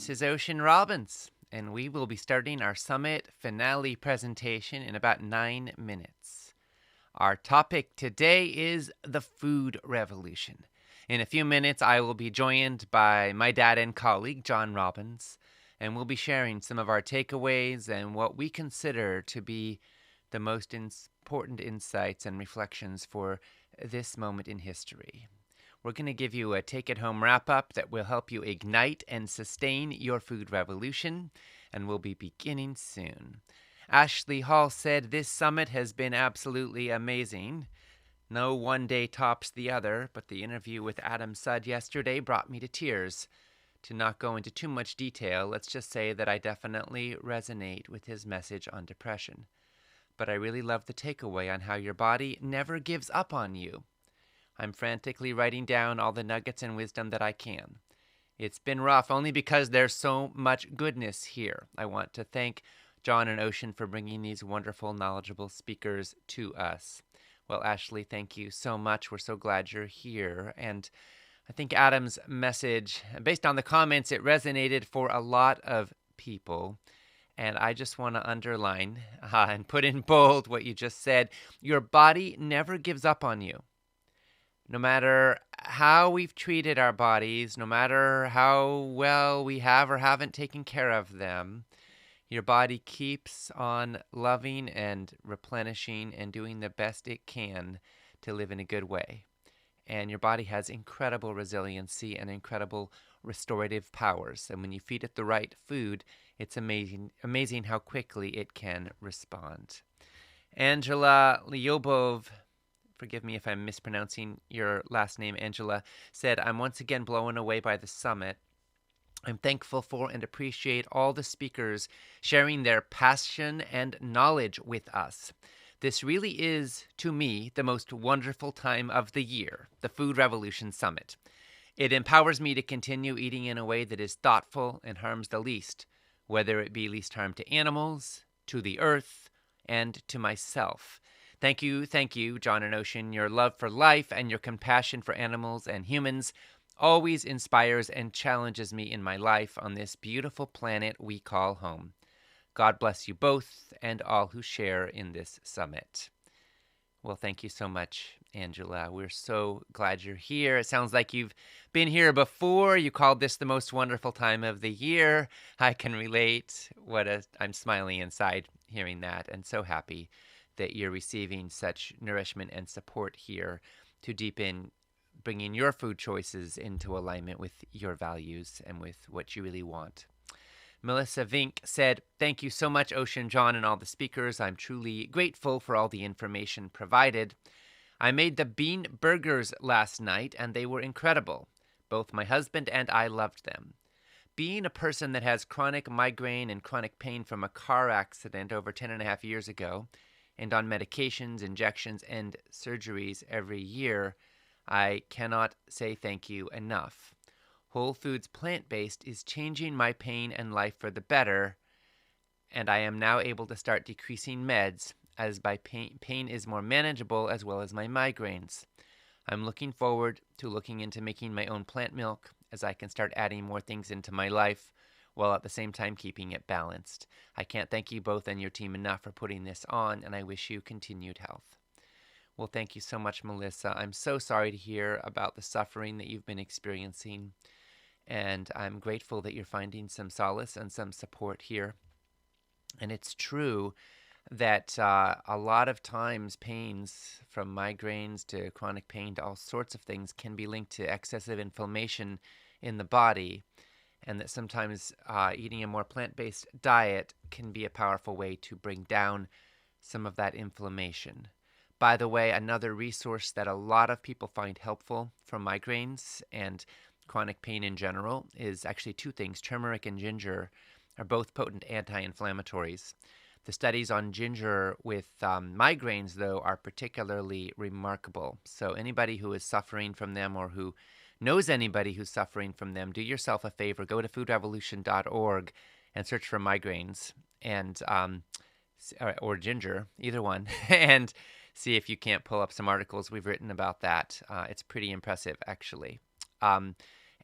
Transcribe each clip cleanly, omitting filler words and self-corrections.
This is Ocean Robbins, and we will be starting our summit finale presentation in about 9 minutes. Our topic today is the food revolution. In a few minutes, I will be joined by my dad and colleague, John Robbins, and we'll be sharing some of our takeaways and what we consider to be the most important insights and reflections for this moment in history. We're going to give you a take-it-home wrap-up that will help you ignite and sustain your food revolution, and we'll be beginning soon. Ashley Hall said, "This summit has been absolutely amazing. No one day tops the other, but the interview with Adam Sudd yesterday brought me to tears. To not go into too much detail, let's just say that I definitely resonate with his message on depression. But I really love the takeaway on how your body never gives up on you. I'm frantically writing down all the nuggets and wisdom that I can. It's been rough only because there's so much goodness here. I want to thank John and Ocean for bringing these wonderful, knowledgeable speakers to us." Well, Ashley, thank you so much. We're so glad you're here. And I think Adam's message, based on the comments, it resonated for a lot of people. And I just want to underline and put in bold what you just said. Your body never gives up on you. No matter how we've treated our bodies, no matter how well we have or haven't taken care of them, your body keeps on loving and replenishing and doing the best it can to live in a good way. And your body has incredible resiliency and incredible restorative powers. And when you feed it the right food, it's amazing how quickly it can respond. Angela Lyobov, forgive me if I'm mispronouncing your last name, Angela, said, "I'm once again blown away by the summit. I'm thankful for and appreciate all the speakers sharing their passion and knowledge with us. This really is, to me, the most wonderful time of the year, the Food Revolution Summit. It empowers me to continue eating in a way that is thoughtful and harms the least, whether it be least harm to animals, to the earth, and to myself. Thank you, John and Ocean. Your love for life and your compassion for animals and humans always inspires and challenges me in my life on this beautiful planet we call home. God bless you both and all who share in this summit." Well, thank you so much, Angela. We're so glad you're here. It sounds like you've been here before. You called this the most wonderful time of the year. I can relate. I'm smiling inside hearing that, and so happy that you're receiving such nourishment and support here to deepen bringing your food choices into alignment with your values and with what you really want. Melissa Vink said, "Thank you so much, Ocean, John, and all the speakers. I'm truly grateful for all the information provided. I made the bean burgers last night, and they were incredible. Both my husband and I loved them. Being a person that has chronic migraine and chronic pain from a car accident over 10.5 years ago, and on medications, injections, and surgeries every year, I cannot say thank you enough. Whole Foods plant-based is changing my pain and life for the better, and I am now able to start decreasing meds as my pain is more manageable as well as my migraines. I'm looking forward to looking into making my own plant milk as I can start adding more things into my life while at the same time keeping it balanced. I can't thank you both and your team enough for putting this on, and I wish you continued health." Well, thank you so much, Melissa. I'm so sorry to hear about the suffering that you've been experiencing. And I'm grateful that you're finding some solace and some support here. And it's true that a lot of times pains, from migraines to chronic pain to all sorts of things, can be linked to excessive inflammation in the body. And that sometimes eating a more plant-based diet can be a powerful way to bring down some of that inflammation. By the way, another resource that a lot of people find helpful for migraines and chronic pain in general is actually two things. Turmeric and ginger are both potent anti-inflammatories. The studies on ginger with migraines, though, are particularly remarkable. So anybody who is suffering from them or who knows anybody who's suffering from them, do yourself a favor. Go to foodrevolution.org and search for migraines and or ginger, either one, and see if you can't pull up some articles we've written about that. It's pretty impressive, actually.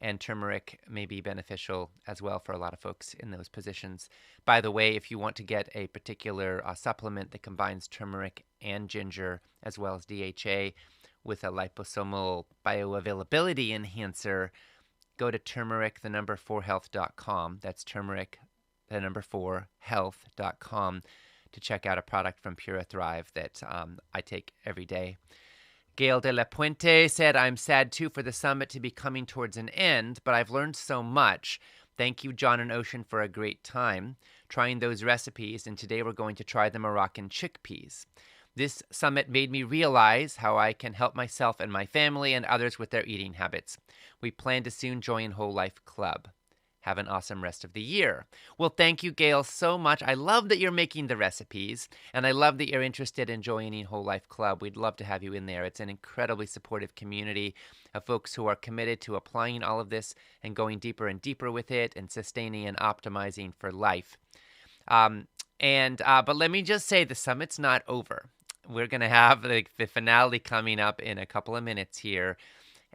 and turmeric may be beneficial as well for a lot of folks in those positions. By the way, if you want to get a particular supplement that combines turmeric and ginger as well as DHA with a liposomal bioavailability enhancer, go to turmeric, the number 4health.com. That's turmeric, the number 4health.com to check out a product from Pura Thrive that I take every day. Gail de la Puente said, I'm sad too for the summit to be coming towards an end, but I've learned so much. Thank you, John and Ocean, for a great time trying those recipes, and today we're going to try the Moroccan chickpeas. This summit made me realize how I can help myself and my family and others with their eating habits. We plan to soon join Whole Life Club. Have an awesome rest of the year. Well, thank you, Gail, so much. I love that you're making the recipes, and I love that you're interested in joining Whole Life Club. We'd love to have you in there. It's an incredibly supportive community of folks who are committed to applying all of this and going deeper and deeper with it and sustaining and optimizing for life. But let me just say the summit's not over. We're going to have the finale coming up in a couple of minutes here,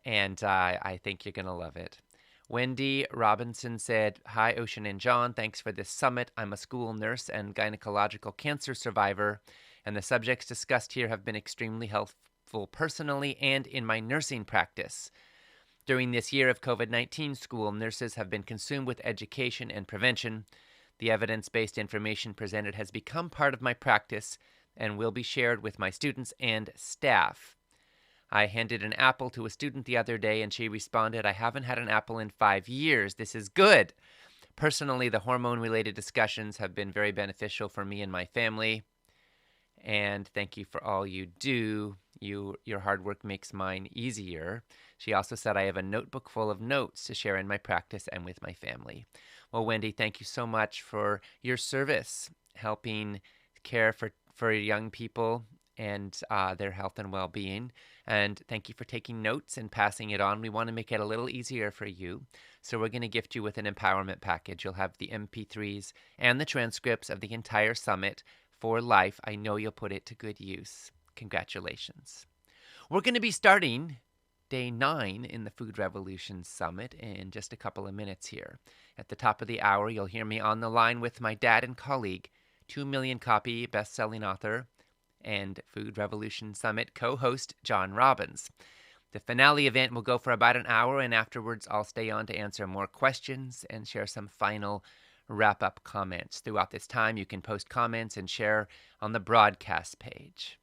and I think you're going to love it. Wendy Robinson said, Hi, Ocean and John. Thanks for this summit. I'm a school nurse and gynecological cancer survivor, and the subjects discussed here have been extremely helpful personally and in my nursing practice. During this year of COVID-19, school nurses have been consumed with education and prevention. The evidence-based information presented has become part of my practice and will be shared with my students and staff. I handed an apple to a student the other day, and she responded, I haven't had an apple in 5 years. This is good. Personally, the hormone-related discussions have been very beneficial for me and my family. And thank you for all you do. Your hard work makes mine easier. She also said, I have a notebook full of notes to share in my practice and with my family. Well, Wendy, thank you so much for your service, helping care for young people and their health and well-being. And thank you for taking notes and passing it on. We want to make it a little easier for you. So we're going to gift you with an empowerment package. You'll have the MP3s and the transcripts of the entire summit for life. I know you'll put it to good use. Congratulations. We're going to be starting day 9 in the Food Revolution Summit in just a couple of minutes here. At the top of the hour, you'll hear me on the line with my dad and colleague, 2 million copy best-selling author and Food Revolution Summit co-host John Robbins. The finale event will go for about an hour, and afterwards I'll stay on to answer more questions and share some final wrap-up comments. Throughout this time, you can post comments and share on the broadcast page.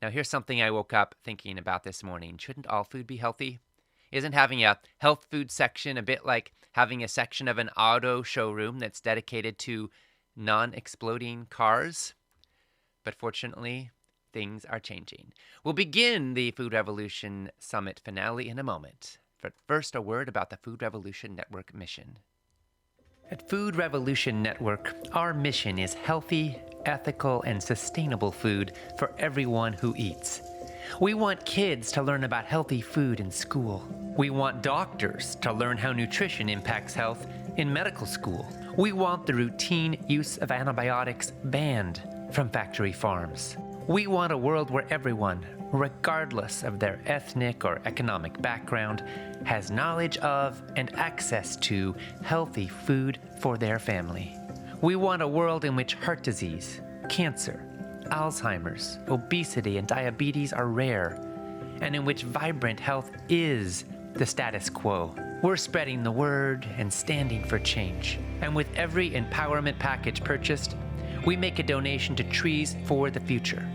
Now, here's something I woke up thinking about this morning. Shouldn't all food be healthy? Isn't having a health food section a bit like having a section of an auto showroom that's dedicated to non-exploding cars? But fortunately, things are changing. We'll begin the Food Revolution Summit finale in a moment. But first, a word about the Food Revolution Network mission. At Food Revolution Network, our mission is healthy, ethical, and sustainable food for everyone who eats. We want kids to learn about healthy food in school. We want doctors to learn how nutrition impacts health in medical school. We want the routine use of antibiotics banned from factory farms. We want a world where everyone, regardless of their ethnic or economic background, has knowledge of and access to healthy food for their family. We want a world in which heart disease, cancer, Alzheimer's, obesity, and diabetes are rare, and in which vibrant health is the status quo. We're spreading the word and standing for change. And with every empowerment package purchased, we make a donation to Trees for the Future,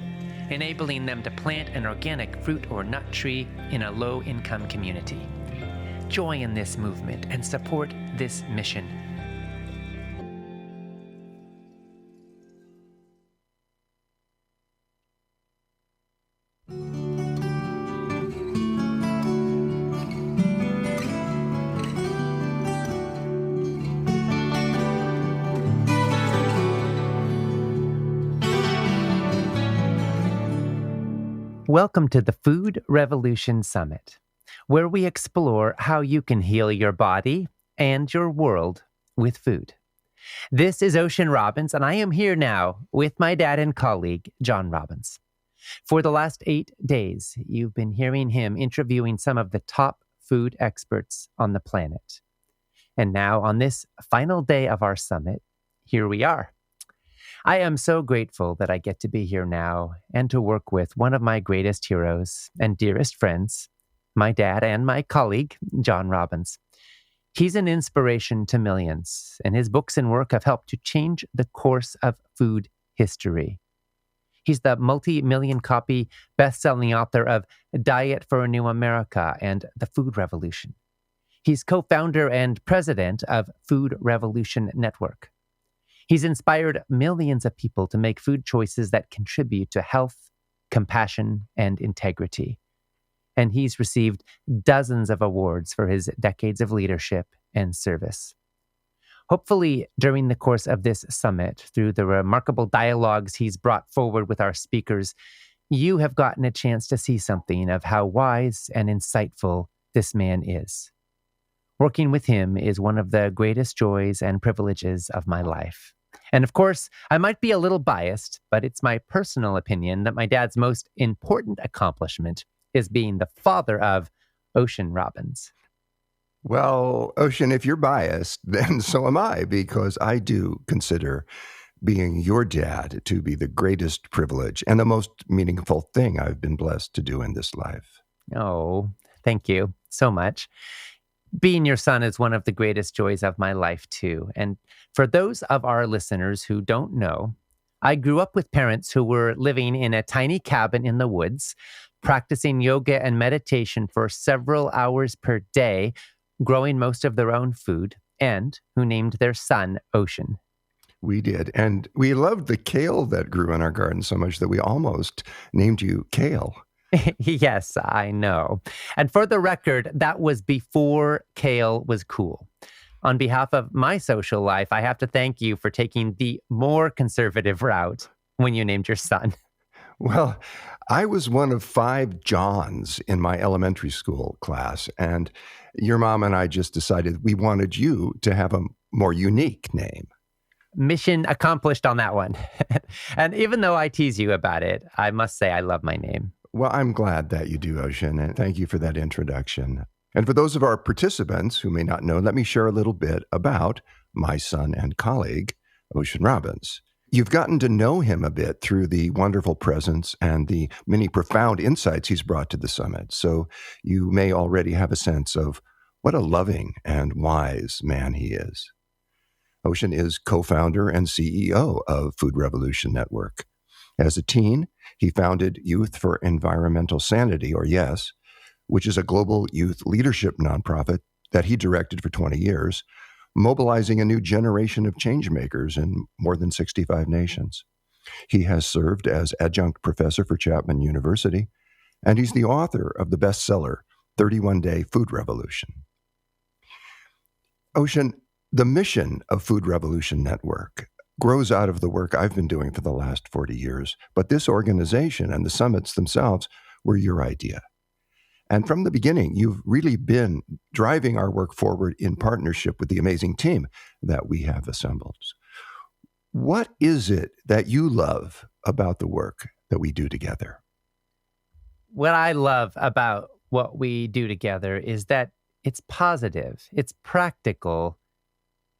enabling them to plant an organic fruit or nut tree in a low-income community. Join this movement and support this mission. Welcome to the Food Revolution Summit, where we explore how you can heal your body and your world with food. This is Ocean Robbins, and I am here now with my dad and colleague, John Robbins. For the last 8 days, you've been hearing him interviewing some of the top food experts on the planet. And now, on this final day of our summit, here we are. I am so grateful that I get to be here now and to work with one of my greatest heroes and dearest friends, my dad and my colleague, John Robbins. He's an inspiration to millions, and his books and work have helped to change the course of food history. He's the multi-million copy best-selling author of Diet for a New America and The Food Revolution. He's co-founder and president of Food Revolution Network. He's inspired millions of people to make food choices that contribute to health, compassion, and integrity. And he's received dozens of awards for his decades of leadership and service. Hopefully, during the course of this summit, through the remarkable dialogues he's brought forward with our speakers, you have gotten a chance to see something of how wise and insightful this man is. Working with him is one of the greatest joys and privileges of my life. And of course, I might be a little biased, but it's my personal opinion that my dad's most important accomplishment is being the father of Ocean Robbins. Well, Ocean, if you're biased, then so am I, because I do consider being your dad to be the greatest privilege and the most meaningful thing I've been blessed to do in this life. Oh, thank you so much. Being your son is one of the greatest joys of my life, too. And for those of our listeners who don't know, I grew up with parents who were living in a tiny cabin in the woods, practicing yoga and meditation for several hours per day, growing most of their own food, and who named their son Ocean. We did. And we loved the kale that grew in our garden so much that we almost named you Kale. Yes, I know. And for the record, that was before kale was cool. On behalf of my social life, I have to thank you for taking the more conservative route when you named your son. Well, I was one of 5 Johns in my elementary school class, and your mom and I just decided we wanted you to have a more unique name. Mission accomplished on that one. And even though I tease you about it, I must say I love my name. Well, I'm glad that you do, Ocean, and thank you for that introduction. And for those of our participants who may not know, let me share a little bit about my son and colleague, Ocean Robbins. You've gotten to know him a bit through the wonderful presence and the many profound insights he's brought to the summit. So you may already have a sense of what a loving and wise man he is. Ocean is co-founder and CEO of Food Revolution Network. As a teen, he founded Youth for Environmental Sanity, or YES, which is a global youth leadership nonprofit that he directed for 20 years, mobilizing a new generation of changemakers in more than 65 nations. He has served as adjunct professor for Chapman University, and he's the author of the bestseller, 31-Day Food Revolution. Ocean, the mission of Food Revolution Network grows out of the work I've been doing for the last 40 years, but this organization and the summits themselves were your idea. And from the beginning, you've really been driving our work forward in partnership with the amazing team that we have assembled. What is it that you love about the work that we do together? What I love about what we do together is that it's positive, it's practical,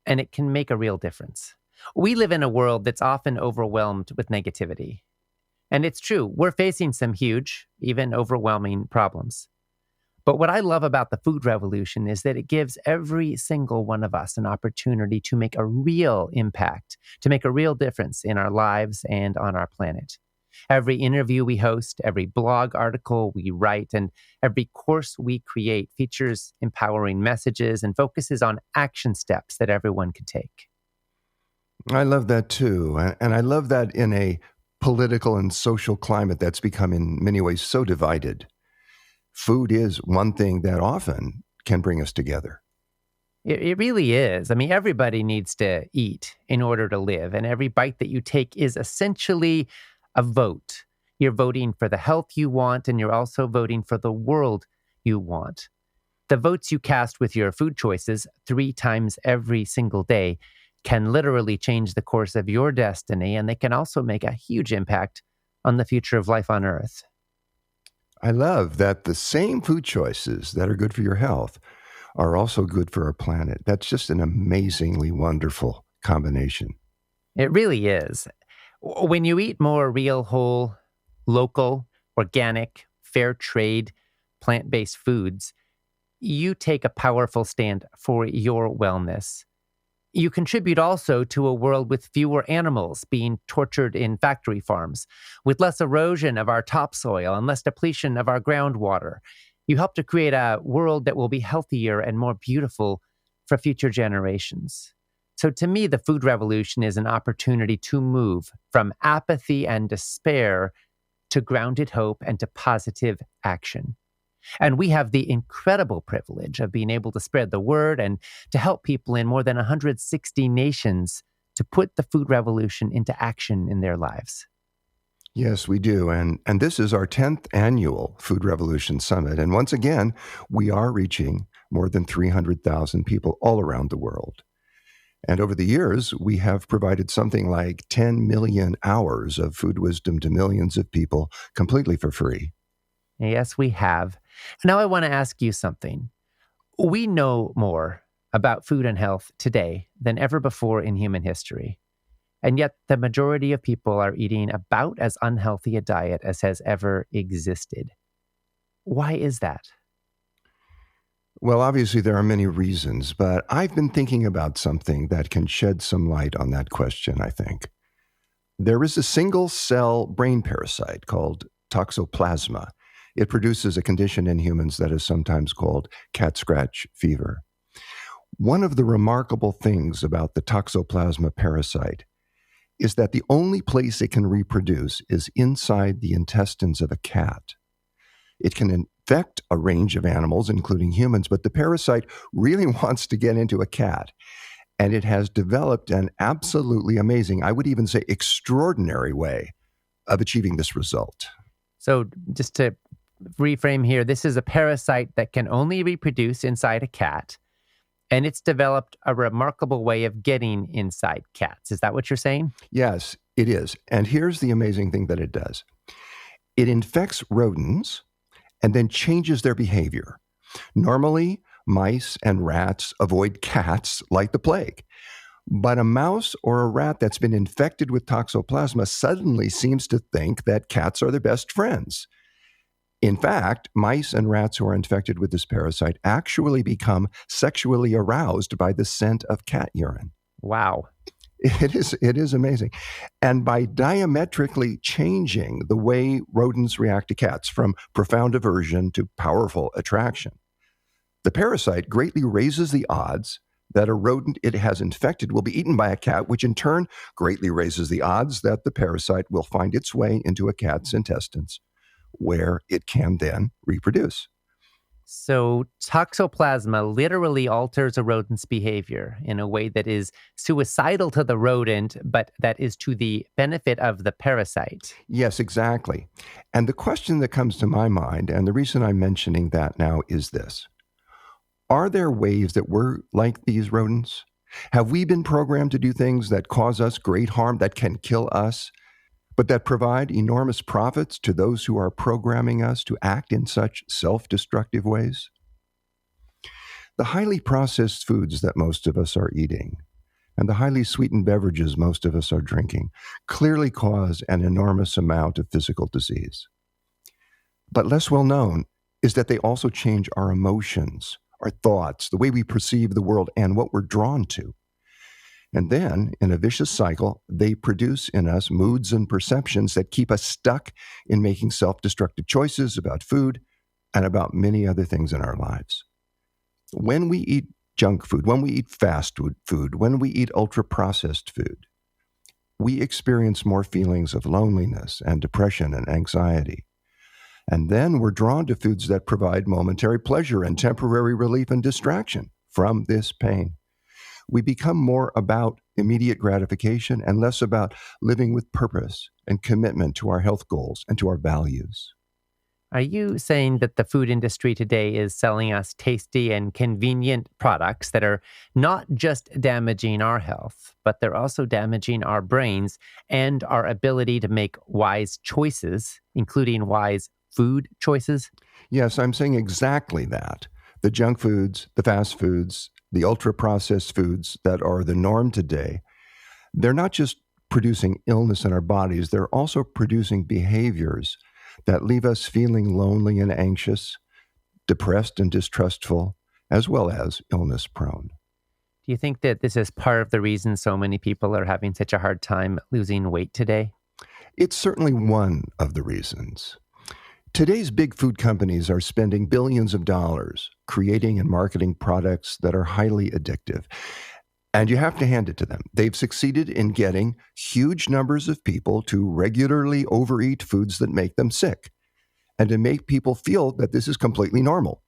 and it can make a real difference. We live in a world that's often overwhelmed with negativity. And it's true, we're facing some huge, even overwhelming problems. But what I love about the food revolution is that it gives every single one of us an opportunity to make a real impact, to make a real difference in our lives and on our planet. Every interview we host, every blog article we write, and every course we create features empowering messages and focuses on action steps that everyone can take. I love that too. And I love that in a political and social climate that's become in many ways so divided. Food is one thing that often can bring us together. It really is. I mean, everybody needs to eat in order to live. And every bite that you take is essentially a vote. You're voting for the health you want, and you're also voting for the world you want. The votes you cast with your food choices 3 times every single day can literally change the course of your destiny, and they can also make a huge impact on the future of life on Earth. I love that the same food choices that are good for your health are also good for our planet. That's just an amazingly wonderful combination. It really is. When you eat more real, whole, local, organic, fair trade, plant based foods, you take a powerful stand for your wellness. You contribute also to a world with fewer animals being tortured in factory farms, with less erosion of our topsoil and less depletion of our groundwater. You help to create a world that will be healthier and more beautiful for future generations. So, to me, the food revolution is an opportunity to move from apathy and despair to grounded hope and to positive action. And we have the incredible privilege of being able to spread the word and to help people in more than 160 nations to put the food revolution into action in their lives. Yes, we do. And this is our 10th annual Food Revolution Summit. And once again, we are reaching more than 300,000 people all around the world. And over the years, we have provided something like 10 million hours of food wisdom to millions of people completely for free. Yes, we have. Now, I want to ask you something. We know more about food and health today than ever before in human history. And yet, the majority of people are eating about as unhealthy a diet as has ever existed. Why is that? Well, obviously, there are many reasons, but I've been thinking about something that can shed some light on that question, I think. There is a single cell brain parasite called toxoplasma. It produces a condition in humans that is sometimes called cat scratch fever. One of the remarkable things about the toxoplasma parasite is that the only place it can reproduce is inside the intestines of a cat. It can infect a range of animals, including humans, but the parasite really wants to get into a cat. And it has developed an absolutely amazing, I would even say extraordinary way of achieving this result. So, just to reframe here, this is a parasite that can only reproduce inside a cat, and it's developed a remarkable way of getting inside cats. Is that what you're saying? Yes, it is. And here's the amazing thing that it does. It infects rodents and then changes their behavior. Normally, mice and rats avoid cats like the plague. But a mouse or a rat that's been infected with toxoplasma suddenly seems to think that cats are their best friends. In fact, mice and rats who are infected with this parasite actually become sexually aroused by the scent of cat urine. Wow. It is amazing. And by diametrically changing the way rodents react to cats from profound aversion to powerful attraction, the parasite greatly raises the odds that a rodent it has infected will be eaten by a cat, which in turn greatly raises the odds that the parasite will find its way into a cat's intestines, where it can then reproduce. So, toxoplasma literally alters a rodent's behavior in a way that is suicidal to the rodent, but that is to the benefit of the parasite. Yes, exactly. And the question that comes to my mind, and the reason I'm mentioning that now is this. Are there ways that we're like these rodents? Have we been programmed to do things that cause us great harm, that can kill us, but that provide enormous profits to those who are programming us to act in such self-destructive ways? The highly processed foods that most of us are eating and the highly sweetened beverages most of us are drinking clearly cause an enormous amount of physical disease. But less well known is that they also change our emotions, our thoughts, the way we perceive the world, and what we're drawn to. And then, in a vicious cycle, they produce in us moods and perceptions that keep us stuck in making self-destructive choices about food and about many other things in our lives. When we eat junk food, when we eat fast food, when we eat ultra-processed food, we experience more feelings of loneliness and depression and anxiety. And then we're drawn to foods that provide momentary pleasure and temporary relief and distraction from this pain. We become more about immediate gratification and less about living with purpose and commitment to our health goals and to our values. Are you saying that the food industry today is selling us tasty and convenient products that are not just damaging our health, but they're also damaging our brains and our ability to make wise choices, including wise food choices? Yes, I'm saying exactly that. The junk foods, the fast foods, the ultra processed foods that are the norm today, they're not just producing illness in our bodies, they're also producing behaviors that leave us feeling lonely and anxious, depressed and distrustful, as well as illness prone. Do you think that this is part of the reason so many people are having such a hard time losing weight today? It's certainly one of the reasons. Today's big food companies are spending billions of dollars creating and marketing products that are highly addictive. And you have to hand it to them. They've succeeded in getting huge numbers of people to regularly overeat foods that make them sick and to make people feel that this is completely normal.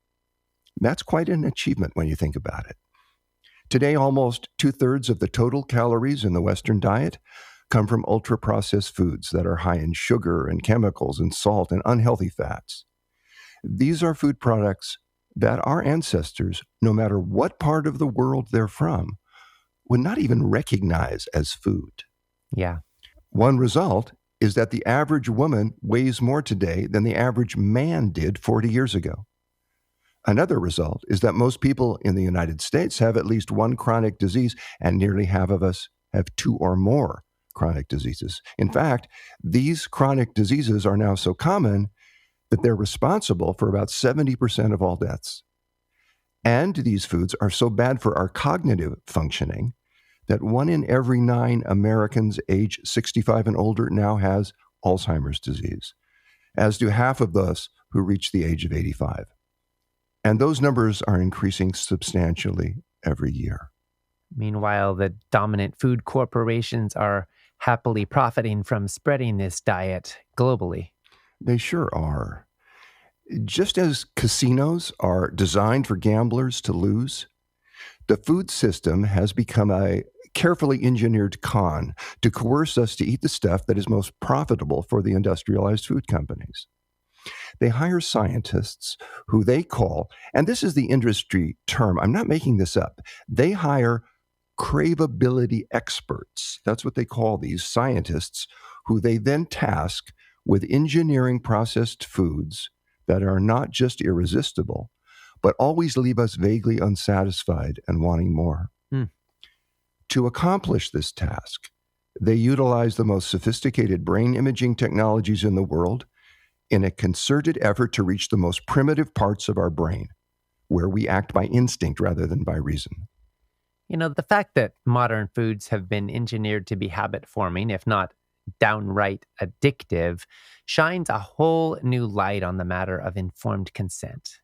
That's quite an achievement when you think about it. Today, almost two-thirds of the total calories in the Western diet come from ultra processed foods that are high in sugar and chemicals and salt and unhealthy fats. These are food products that our ancestors, no matter what part of the world they're from, would not even recognize as food. Yeah. One result is that the average woman weighs more today than the average man did 40 years ago. Another result is that most people in the United States have at least one chronic disease, and nearly half of us have two or more chronic diseases. In fact, these chronic diseases are now so common that they're responsible for about 70% of all deaths. And these foods are so bad for our cognitive functioning that 1 in every 9 Americans age 65 and older now has Alzheimer's disease, as do half of those who reach the age of 85. And those numbers are increasing substantially every year. Meanwhile, the dominant food corporations are happily profiting from spreading this diet globally. They sure are. Just as casinos are designed for gamblers to lose, the food system has become a carefully engineered con to coerce us to eat the stuff that is most profitable for the industrialized food companies. They hire scientists who they call, and this is the industry term, I'm not making this up, they hire craveability experts. That's what they call these scientists, who they then task with engineering processed foods that are not just irresistible, but always leave us vaguely unsatisfied and wanting more. Hmm. To accomplish this task, they utilize the most sophisticated brain imaging technologies in the world in a concerted effort to reach the most primitive parts of our brain, where we act by instinct rather than by reason. You know, the fact that modern foods have been engineered to be habit forming, if not downright addictive, shines a whole new light on the matter of informed consent.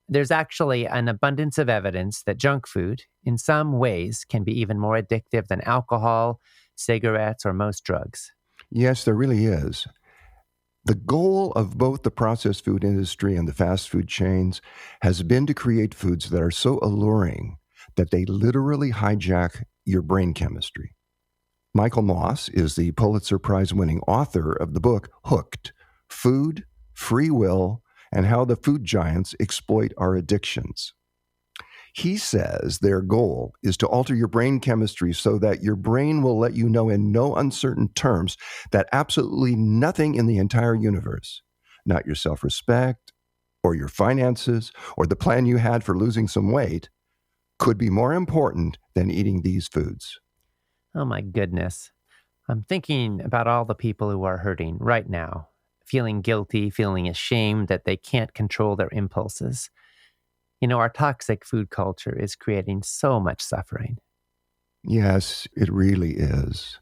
There's actually an abundance of evidence that junk food, in some ways, can be even more addictive than alcohol, cigarettes, or most drugs. Yes, there really is. The goal of both the processed food industry and the fast food chains has been to create foods that are so alluring that they literally hijack your brain chemistry. Michael Moss is the Pulitzer Prize-winning author of the book Hooked: Food, Free Will, and How the Food Giants Exploit Our Addictions. He says their goal is to alter your brain chemistry so that your brain will let you know in no uncertain terms that absolutely nothing in the entire universe, not your self-respect or your finances or the plan you had for losing some weight, could be more important than eating these foods. Oh my goodness. I'm thinking about all the people who are hurting right now, feeling guilty, feeling ashamed that they can't control their impulses. You know, our toxic food culture is creating so much suffering. Yes, it really is.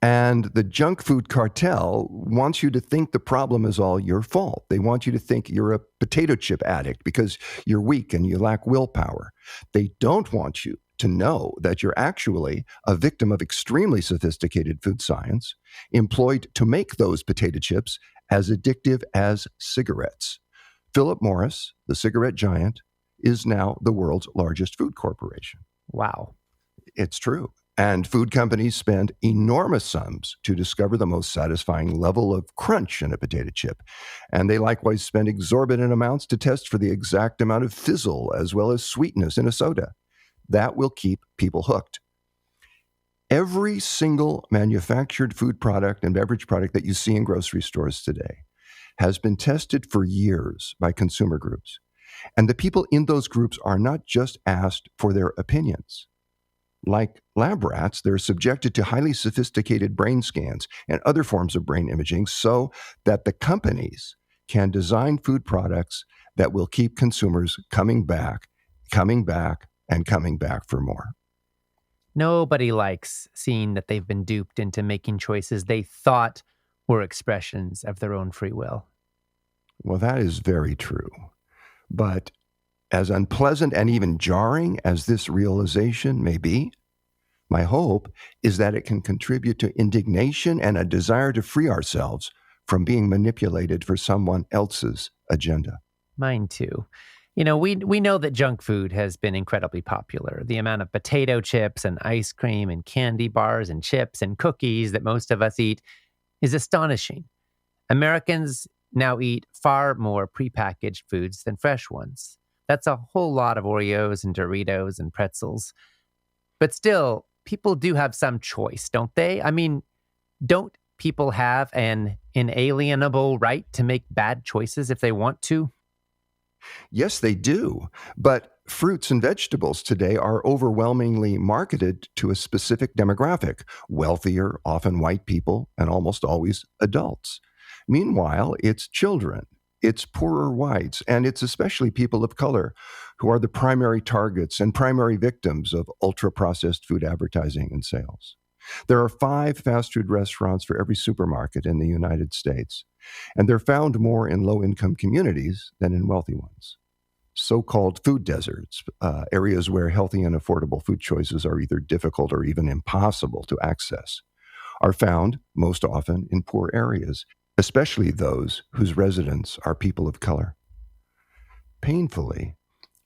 And the junk food cartel wants you to think the problem is all your fault. They want you to think you're a potato chip addict because you're weak and you lack willpower. They don't want you to know that you're actually a victim of extremely sophisticated food science employed to make those potato chips as addictive as cigarettes. Philip Morris, the cigarette giant, is now the world's largest food corporation. Wow. It's true. And food companies spend enormous sums to discover the most satisfying level of crunch in a potato chip. And they likewise spend exorbitant amounts to test for the exact amount of fizzle as well as sweetness in a soda. That will keep people hooked. Every single manufactured food product and beverage product that you see in grocery stores today has been tested for years by consumer groups. And the people in those groups are not just asked for their opinions. Like lab rats, they're subjected to highly sophisticated brain scans and other forms of brain imaging so that the companies can design food products that will keep consumers coming back, and coming back for more. Nobody likes seeing that they've been duped into making choices they thought were expressions of their own free will. Well, that is very true. But as unpleasant and even jarring as this realization may be, my hope is that it can contribute to indignation and a desire to free ourselves from being manipulated for someone else's agenda. Mine too. We know that junk food has been incredibly popular. The amount of potato chips and ice cream and candy bars and chips and cookies that most of us eat is astonishing. Americans now eat far more prepackaged foods than fresh ones. That's a whole lot of Oreos and Doritos and pretzels. But still, people do have some choice, don't they? I mean, don't people have an inalienable right to make bad choices if they want to? Yes, they do. But fruits and vegetables today are overwhelmingly marketed to a specific demographic: wealthier, often white people, and almost always adults. Meanwhile, it's children, it's poorer whites, and it's especially people of color who are the primary targets and primary victims of ultra processed food advertising and sales. There are 5 fast food restaurants for every supermarket in the United States, and they're found more in low income communities than in wealthy ones. So called food deserts, areas where healthy and affordable food choices are either difficult or even impossible to access, are found most often in poor areas, especially those whose residents are people of color. Painfully,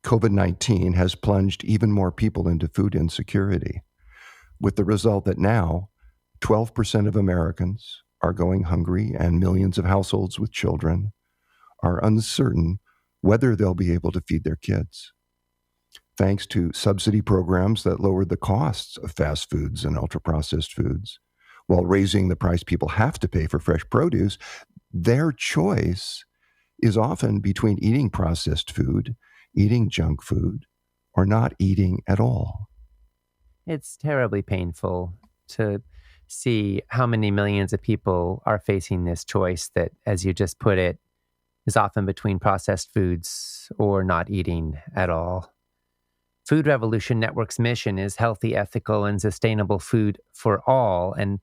COVID-19 has plunged even more people into food insecurity, with the result that now 12% of Americans are going hungry and millions of households with children are uncertain whether they'll be able to feed their kids. Thanks to subsidy programs that lowered the costs of fast foods and ultra-processed foods, while raising the price people have to pay for fresh produce, their choice is often between eating processed food, eating junk food, or not eating at all. It's terribly painful to see how many millions of people are facing this choice that, as you just put it, is often between processed foods or not eating at all. Food Revolution Network's mission is healthy, ethical, and sustainable food for all. And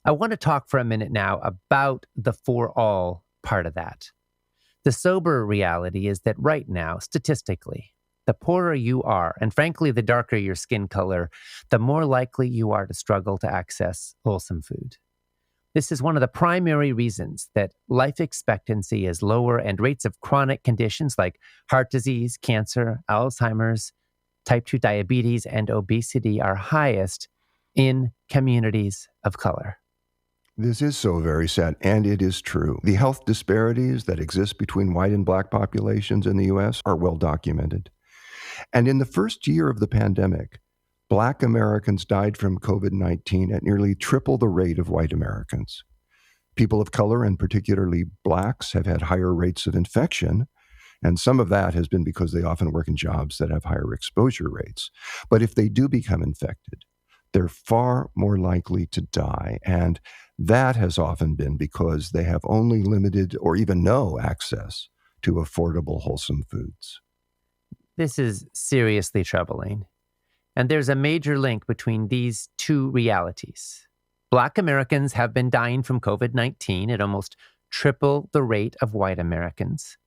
I want to talk for a minute now about the for all part of that. The sober reality is that right now, statistically, the poorer you are, and frankly, the darker your skin color, the more likely you are to struggle to access wholesome food. This is one of the primary reasons that life expectancy is lower and rates of chronic conditions like heart disease, cancer, Alzheimer's, type 2 diabetes, and obesity are highest in communities of color. This is so very sad, and it is true. The health disparities that exist between white and black populations in the U.S. are well documented. And in the first year of the pandemic, Black Americans died from COVID-19 at nearly triple the rate of white Americans. People of color, and particularly Blacks, have had higher rates of infection, and some of that has been because they often work in jobs that have higher exposure rates. But if they do become infected, they're far more likely to die, and that has often been because they have only limited or even no access to affordable, wholesome foods. This is seriously troubling. And there's a major link between these two realities. Black Americans have been dying from COVID-19 at almost triple the rate of white Americans.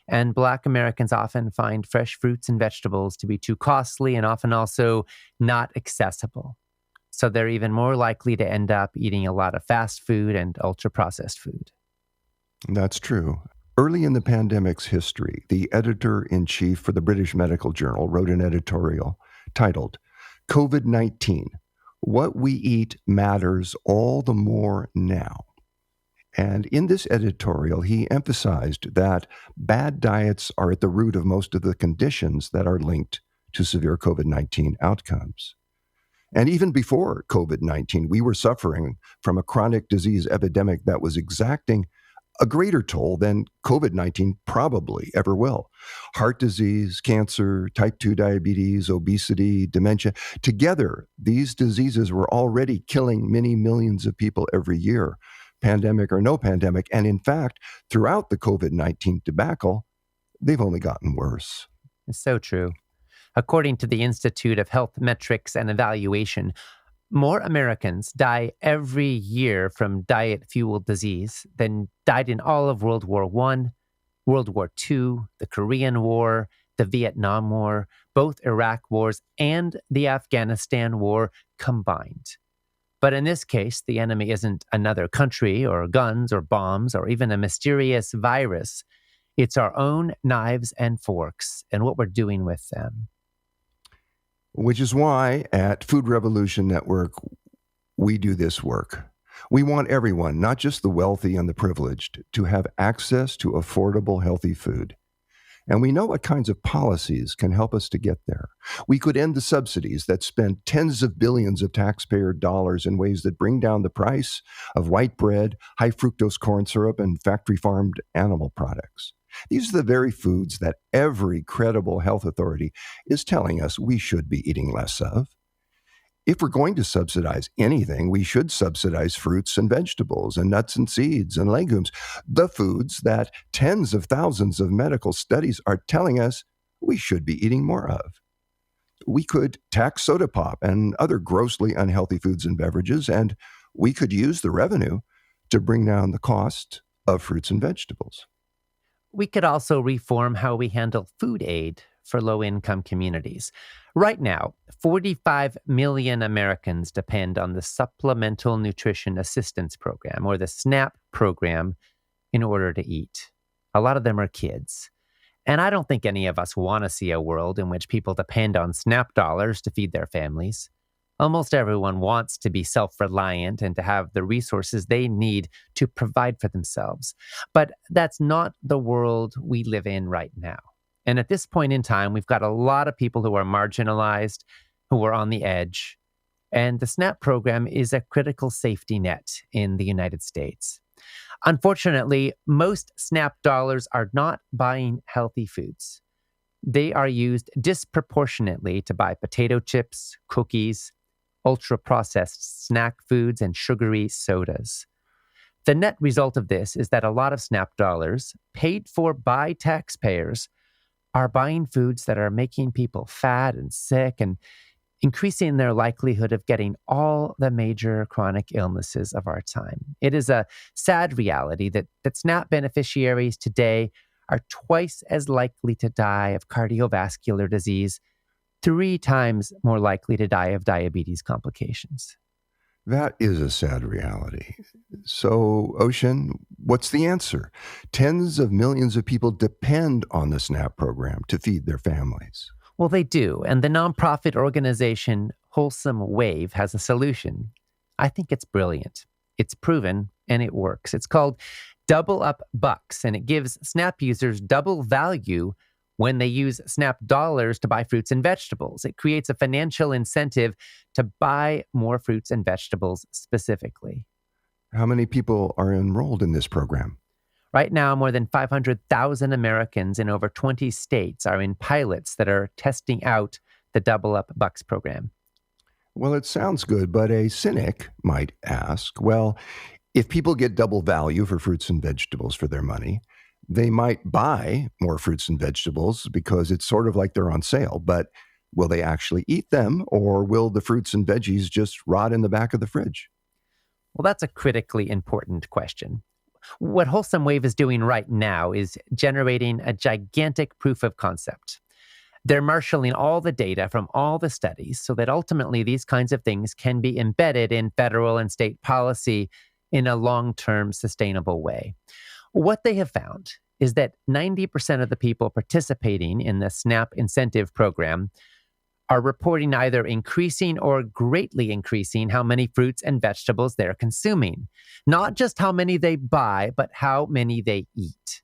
And Black Americans often find fresh fruits and vegetables to be too costly and often also not accessible. So they're even more likely to end up eating a lot of fast food and ultra-processed food. That's true. Early in the pandemic's history, the editor-in-chief for the British Medical Journal wrote an editorial titled, "COVID-19, What We Eat Matters All the More Now." And in this editorial, he emphasized that bad diets are at the root of most of the conditions that are linked to severe COVID-19 outcomes. And even before COVID-19, we were suffering from a chronic disease epidemic that was exacting a greater toll than COVID-19 probably ever will. Heart disease, cancer, type 2 diabetes, obesity, dementia. Together, these diseases were already killing many millions of people every year, pandemic or no pandemic. And in fact, throughout the COVID-19 debacle, they've only gotten worse. It's so true. According to the Institute of Health Metrics and Evaluation, more Americans die every year from diet-fueled disease than died in all of World War I, World War II, the Korean War, the Vietnam War, both Iraq wars, and the Afghanistan war combined. But in this case, the enemy isn't another country or guns or bombs or even a mysterious virus. It's our own knives and forks and what we're doing with them. Which is why at Food Revolution Network, we do this work. We want everyone, not just the wealthy and the privileged, to have access to affordable, healthy food. And we know what kinds of policies can help us to get there. We could end the subsidies that spend tens of billions of taxpayer dollars in ways that bring down the price of white bread, high fructose corn syrup, and factory farmed animal products. These are the very foods that every credible health authority is telling us we should be eating less of. If we're going to subsidize anything, we should subsidize fruits and vegetables and nuts and seeds and legumes, the foods that tens of thousands of medical studies are telling us we should be eating more of. We could tax soda pop and other grossly unhealthy foods and beverages, and we could use the revenue to bring down the cost of fruits and vegetables. We could also reform how we handle food aid for low-income communities. Right now, 45 million Americans depend on the Supplemental Nutrition Assistance Program, or the SNAP program, in order to eat. A lot of them are kids. And I don't think any of us want to see a world in which people depend on SNAP dollars to feed their families. Almost everyone wants to be self-reliant and to have the resources they need to provide for themselves. But that's not the world we live in right now. And at this point in time, we've got a lot of people who are marginalized, who are on the edge. And the SNAP program is a critical safety net in the United States. Unfortunately, most SNAP dollars are not buying healthy foods. They are used disproportionately to buy potato chips, cookies, ultra-processed snack foods, and sugary sodas. The net result of this is that a lot of SNAP dollars, paid for by taxpayers, are buying foods that are making people fat and sick and increasing their likelihood of getting all the major chronic illnesses of our time. It is a sad reality that SNAP beneficiaries today are twice as likely to die of cardiovascular disease, 3 times more likely to die of diabetes complications. That is a sad reality. So, Ocean, what's the answer? Tens of millions of people depend on the SNAP program to feed their families. Well, they do, and the nonprofit organization Wholesome Wave has a solution. I think it's brilliant. It's proven, and it works. It's called Double Up Bucks, and it gives SNAP users double value when they use SNAP dollars to buy fruits and vegetables. It creates a financial incentive to buy more fruits and vegetables specifically. How many people are enrolled in this program? Right now, more than 500,000 Americans in over 20 states are in pilots that are testing out the Double Up Bucks program. Well, it sounds good, but a cynic might ask, well, if people get double value for fruits and vegetables for their money, they might buy more fruits and vegetables because it's sort of like they're on sale, but will they actually eat them, or will the fruits and veggies just rot in the back of the fridge? Well, that's a critically important question. What Wholesome Wave is doing right now is generating a gigantic proof of concept. They're marshaling all the data from all the studies so that ultimately these kinds of things can be embedded in federal and state policy in a long-term sustainable way. What they have found is that 90% of the people participating in the SNAP incentive program are reporting either increasing or greatly increasing how many fruits and vegetables they're consuming. Not just how many they buy, but how many they eat.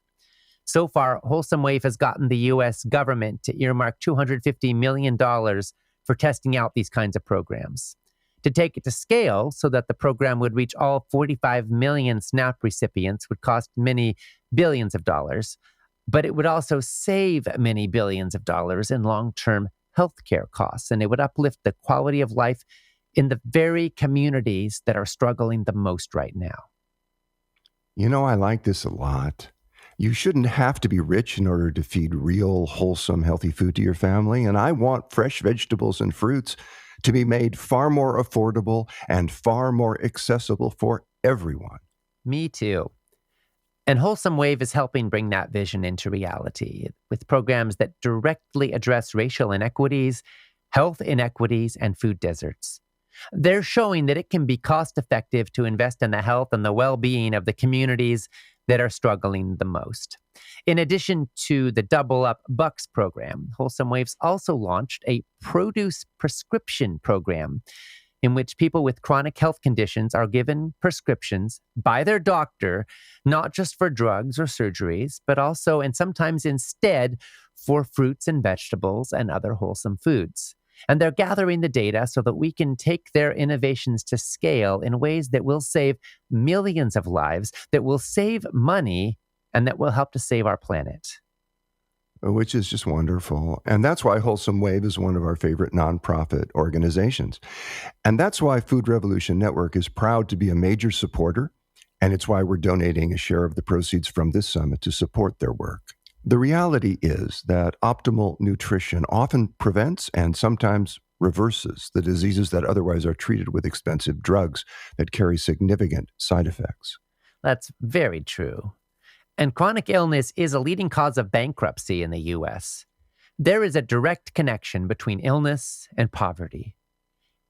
So far, Wholesome Wave has gotten the U.S. government to earmark $250 million for testing out these kinds of programs. To take it to scale so that the program would reach all 45 million SNAP recipients would cost many billions of dollars, but it would also save many billions of dollars in long-term healthcare costs, and it would uplift the quality of life in the very communities that are struggling the most right now. You know, I like this a lot. You shouldn't have to be rich in order to feed real, wholesome, healthy food to your family. And I want fresh vegetables and fruits to be made far more affordable and far more accessible for everyone. Me too. And Wholesome Wave is helping bring that vision into reality with programs that directly address racial inequities, health inequities, and food deserts. They're showing that it can be cost effective to invest in the health and the well being of the communities that are struggling the most. In addition to the Double Up Bucks program, Wholesome Waves also launched a produce prescription program in which people with chronic health conditions are given prescriptions by their doctor, not just for drugs or surgeries, but also and sometimes instead for fruits and vegetables and other wholesome foods. And they're gathering the data so that we can take their innovations to scale in ways that will save millions of lives, that will save money, and that will help to save our planet. Which is just wonderful. And that's why Wholesome Wave is one of our favorite nonprofit organizations. And that's why Food Revolution Network is proud to be a major supporter. And it's why we're donating a share of the proceeds from this summit to support their work. The reality is that optimal nutrition often prevents and sometimes reverses the diseases that otherwise are treated with expensive drugs that carry significant side effects. That's very true. And chronic illness is a leading cause of bankruptcy in the U.S. There is a direct connection between illness and poverty.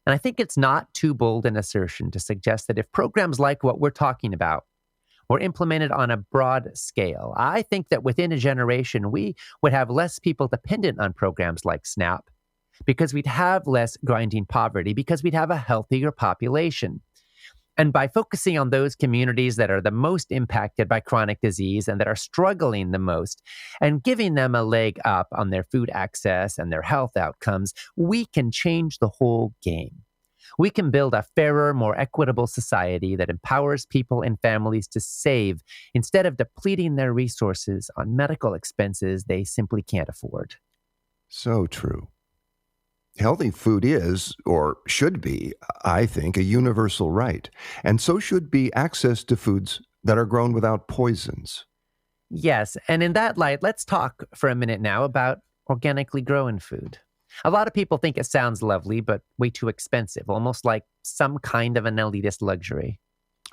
And I think it's not too bold an assertion to suggest that if programs like what we're talking about were implemented on a broad scale, I think that within a generation, we would have less people dependent on programs like SNAP because we'd have less grinding poverty, because we'd have a healthier population. And by focusing on those communities that are the most impacted by chronic disease and that are struggling the most, and giving them a leg up on their food access and their health outcomes, we can change the whole game. We can build a fairer, more equitable society that empowers people and families to save instead of depleting their resources on medical expenses they simply can't afford. So true. Healthy food is, or should be, I think, a universal right. And so should be access to foods that are grown without poisons. Yes, and in that light, let's talk for a minute now about organically grown food. A lot of people think it sounds lovely, but way too expensive, almost like some kind of an elitist luxury.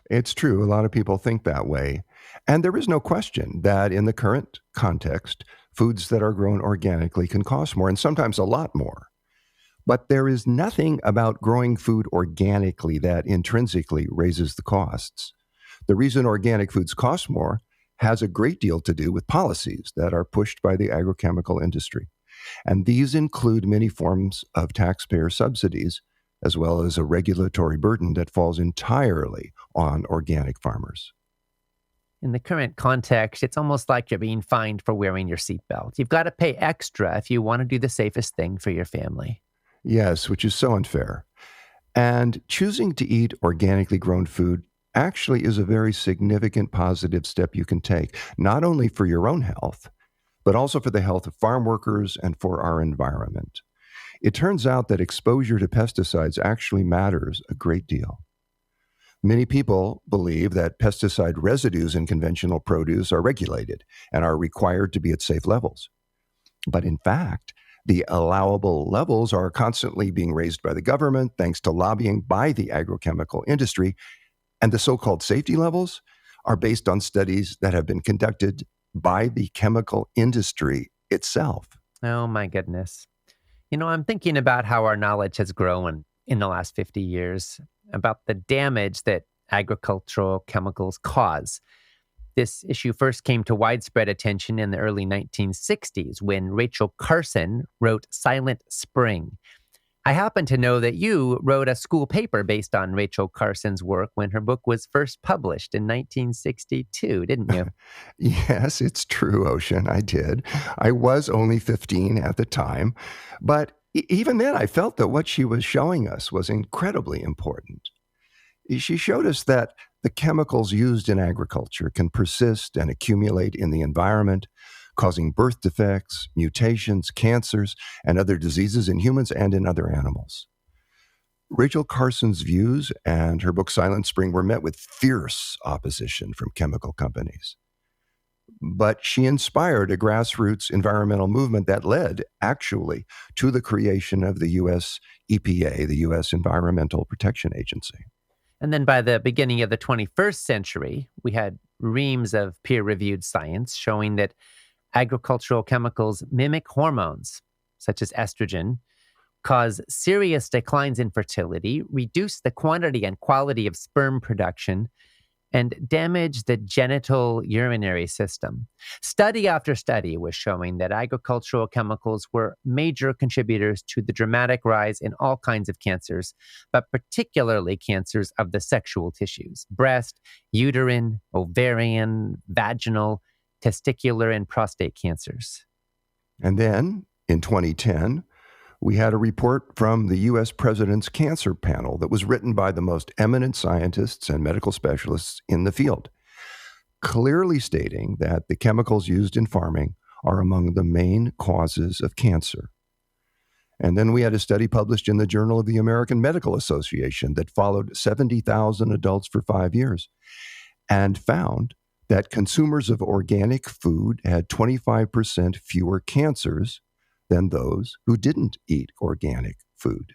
It's true, a lot of people think that way. And there is no question that in the current context, foods that are grown organically can cost more, and sometimes a lot more. But there is nothing about growing food organically that intrinsically raises the costs. The reason organic foods cost more has a great deal to do with policies that are pushed by the agrochemical industry. And these include many forms of taxpayer subsidies, as well as a regulatory burden that falls entirely on organic farmers. In the current context, it's almost like you're being fined for wearing your seatbelt. You've got to pay extra if you want to do the safest thing for your family. Yes, which is so unfair. And choosing to eat organically grown food actually is a very significant positive step you can take, not only for your own health, but also for the health of farm workers and for our environment. It turns out that exposure to pesticides actually matters a great deal. Many people believe that pesticide residues in conventional produce are regulated and are required to be at safe levels. But in fact, the allowable levels are constantly being raised by the government thanks to lobbying by the agrochemical industry, and the so-called safety levels are based on studies that have been conducted by the chemical industry itself. Oh my goodness. I'm thinking about how our knowledge has grown in the last 50 years about the damage that agricultural chemicals cause. This issue first came to widespread attention in the early 1960s when Rachel Carson wrote Silent Spring. I happen to know that you wrote a school paper based on Rachel Carson's work when her book was first published in 1962, didn't you? Yes, it's true, Ocean. I did. I was only 15 at the time, but Even then, I felt that what she was showing us was incredibly important. She showed us that the chemicals used in agriculture can persist and accumulate in the environment, causing birth defects, mutations, cancers, and other diseases in humans and in other animals. Rachel Carson's views and her book Silent Spring were met with fierce opposition from chemical companies. But she inspired a grassroots environmental movement that led, actually, to the creation of the U.S. EPA, the U.S. Environmental Protection Agency. And then by the beginning of the 21st century, we had reams of peer-reviewed science showing that agricultural chemicals mimic hormones, such as estrogen, cause serious declines in fertility, reduce the quantity and quality of sperm production, and damage the genital urinary system. Study after study was showing that agricultural chemicals were major contributors to the dramatic rise in all kinds of cancers, but particularly cancers of the sexual tissues: breast, uterine, ovarian, vaginal, testicular, and prostate cancers. And then, in 2010, we had a report from the U.S. President's Cancer Panel that was written by the most eminent scientists and medical specialists in the field, clearly stating that the chemicals used in farming are among the main causes of cancer. And then we had a study published in the Journal of the American Medical Association that followed 70,000 adults for 5 years and found that consumers of organic food had 25% fewer cancers than those who didn't eat organic food.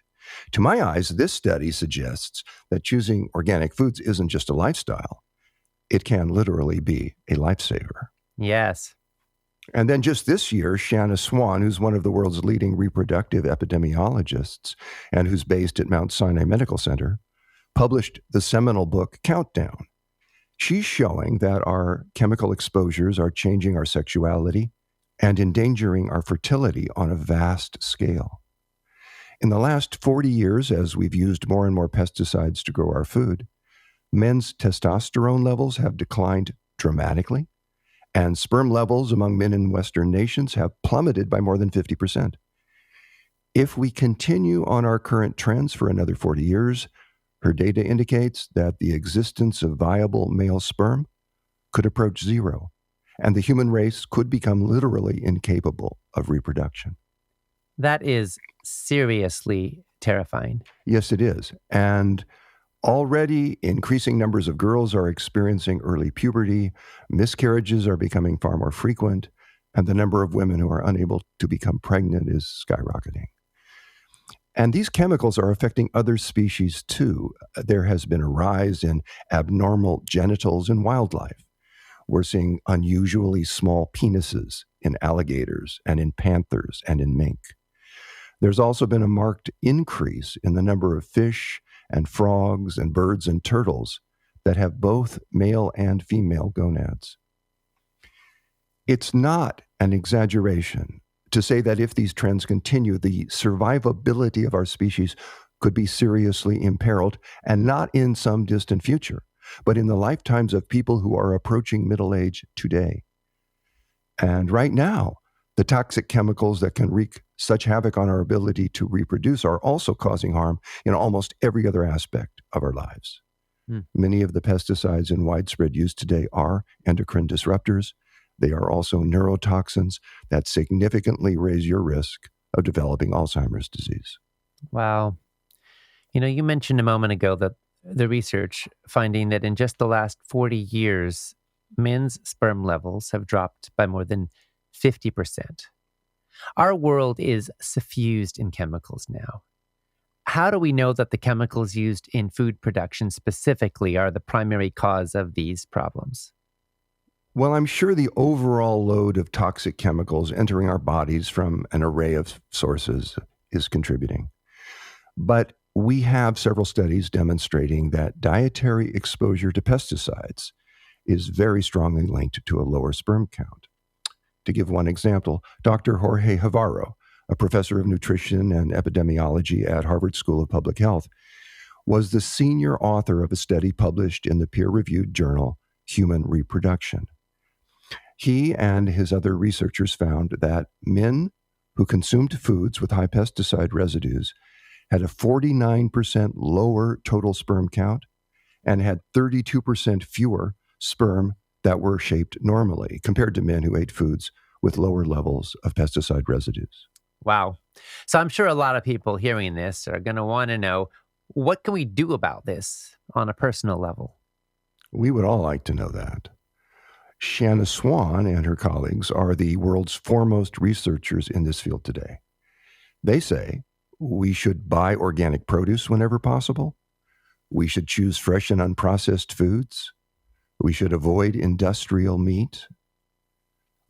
To my eyes, this study suggests that choosing organic foods isn't just a lifestyle. It can literally be a lifesaver. Yes. And then just this year, Shanna Swan, who's one of the world's leading reproductive epidemiologists and who's based at Mount Sinai Medical Center, published the seminal book Countdown. She's showing that our chemical exposures are changing our sexuality and endangering our fertility on a vast scale. In the last 40 years, as we've used more and more pesticides to grow our food, men's testosterone levels have declined dramatically, and sperm levels among men in Western nations have plummeted by more than 50%. If we continue on our current trends for another 40 years, her data indicates that the existence of viable male sperm could approach zero, and the human race could become literally incapable of reproduction. That is seriously terrifying. Yes, it is. And already increasing numbers of girls are experiencing early puberty, miscarriages are becoming far more frequent, and the number of women who are unable to become pregnant is skyrocketing. And these chemicals are affecting other species too. There has been a rise in abnormal genitals in wildlife. We're seeing unusually small penises in alligators and in panthers and in mink. There's also been a marked increase in the number of fish and frogs and birds and turtles that have both male and female gonads. It's not an exaggeration to say that if these trends continue, the survivability of our species could be seriously imperiled, and not in some distant future, but in the lifetimes of people who are approaching middle age today. And right now, the toxic chemicals that can wreak such havoc on our ability to reproduce are also causing harm in almost every other aspect of our lives. Many of the pesticides in widespread use today are endocrine disruptors. They are also neurotoxins that significantly raise your risk of developing Alzheimer's disease. Wow. You mentioned a moment ago that the research finding that in just the last 40 years, men's sperm levels have dropped by more than 50%. Our world is suffused in chemicals now. How do we know that the chemicals used in food production specifically are the primary cause of these problems? Well, I'm sure the overall load of toxic chemicals entering our bodies from an array of sources is contributing. But we have several studies demonstrating that dietary exposure to pesticides is very strongly linked to a lower sperm count. To give one example, Dr. Jorge Javaro, a professor of nutrition and epidemiology at Harvard School of Public Health, was the senior author of a study published in the peer-reviewed journal Human Reproduction. He and his other researchers found that men who consumed foods with high pesticide residues had a 49% lower total sperm count and had 32% fewer sperm that were shaped normally compared to men who ate foods with lower levels of pesticide residues. Wow. So I'm sure a lot of people hearing this are going to want to know, what can we do about this on a personal level? We would all like to know that. Shanna Swan and her colleagues are the world's foremost researchers in this field today. They say we should buy organic produce whenever possible. We should choose fresh and unprocessed foods. We should avoid industrial meat.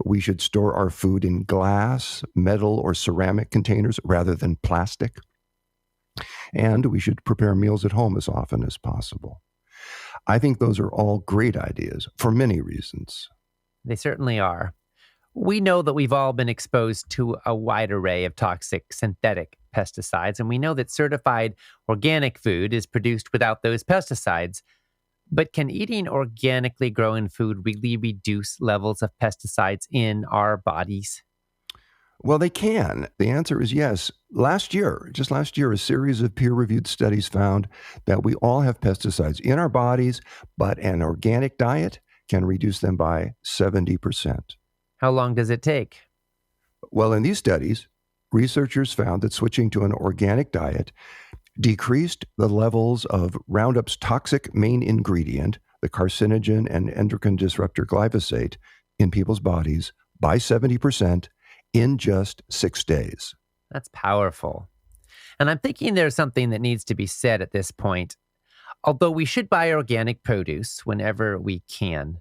We should store our food in glass, metal, or ceramic containers rather than plastic. And we should prepare meals at home as often as possible. I think those are all great ideas for many reasons. They certainly are. We know that we've all been exposed to a wide array of toxic synthetic pesticides, and we know that certified organic food is produced without those pesticides. But can eating organically grown food really reduce levels of pesticides in our bodies? Well, they can. The answer is yes. Just last year, a series of peer-reviewed studies found that we all have pesticides in our bodies, but an organic diet can reduce them by 70%. How long does it take? Well, in these studies, researchers found that switching to an organic diet decreased the levels of Roundup's toxic main ingredient, the carcinogen and endocrine disruptor glyphosate, in people's bodies by 70% in just 6 days. That's powerful. And I'm thinking there's something that needs to be said at this point. Although we should buy organic produce whenever we can,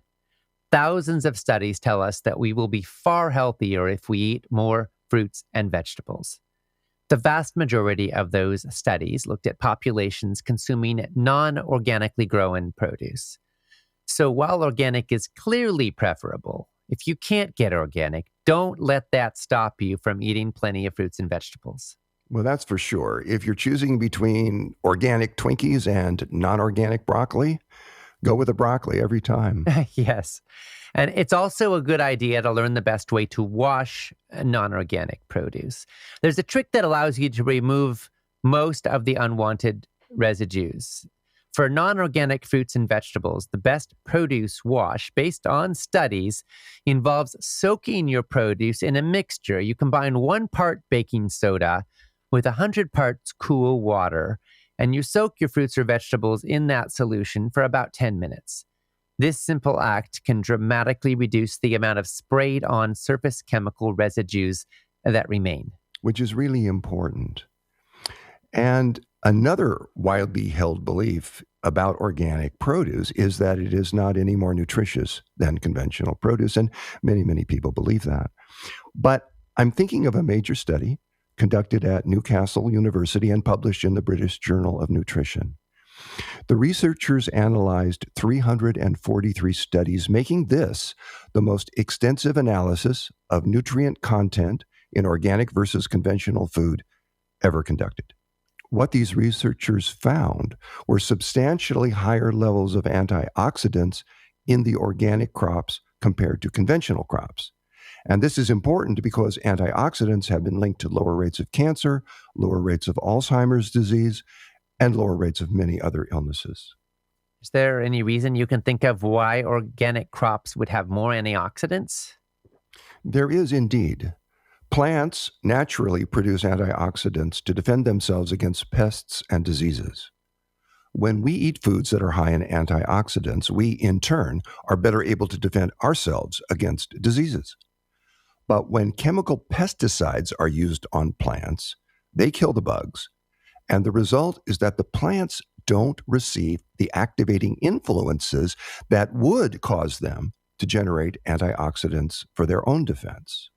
thousands of studies tell us that we will be far healthier if we eat more fruits and vegetables. The vast majority of those studies looked at populations consuming non-organically grown produce. So while organic is clearly preferable, if you can't get organic, don't let that stop you from eating plenty of fruits and vegetables. Well, that's for sure. If you're choosing between organic Twinkies and non-organic broccoli, go with the broccoli every time. Yes. And it's also a good idea to learn the best way to wash non-organic produce. There's a trick that allows you to remove most of the unwanted residues. For non-organic fruits and vegetables, the best produce wash, based on studies, involves soaking your produce in a mixture. You combine 1 part baking soda with 100 parts cool water, and you soak your fruits or vegetables in that solution for about 10 minutes. This simple act can dramatically reduce the amount of sprayed-on surface chemical residues that remain. Which is really important. And another widely held belief about organic produce is that it is not any more nutritious than conventional produce, and many, many people believe that. But I'm thinking of a major study conducted at Newcastle University and published in the British Journal of Nutrition. The researchers analyzed 343 studies, making this the most extensive analysis of nutrient content in organic versus conventional food ever conducted. What these researchers found were substantially higher levels of antioxidants in the organic crops compared to conventional crops. And this is important because antioxidants have been linked to lower rates of cancer, lower rates of Alzheimer's disease, and lower rates of many other illnesses. Is there any reason you can think of why organic crops would have more antioxidants? There is indeed. Plants naturally produce antioxidants to defend themselves against pests and diseases. When we eat foods that are high in antioxidants, we, in turn, are better able to defend ourselves against diseases. But when chemical pesticides are used on plants, they kill the bugs. And the result is that the plants don't receive the activating influences that would cause them to generate antioxidants for their own defense.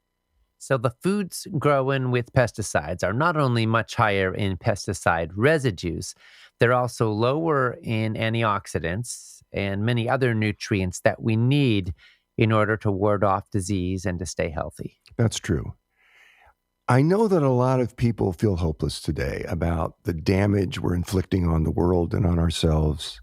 So the foods grown with pesticides are not only much higher in pesticide residues, they're also lower in antioxidants and many other nutrients that we need in order to ward off disease and to stay healthy. That's true. I know that a lot of people feel hopeless today about the damage we're inflicting on the world and on ourselves,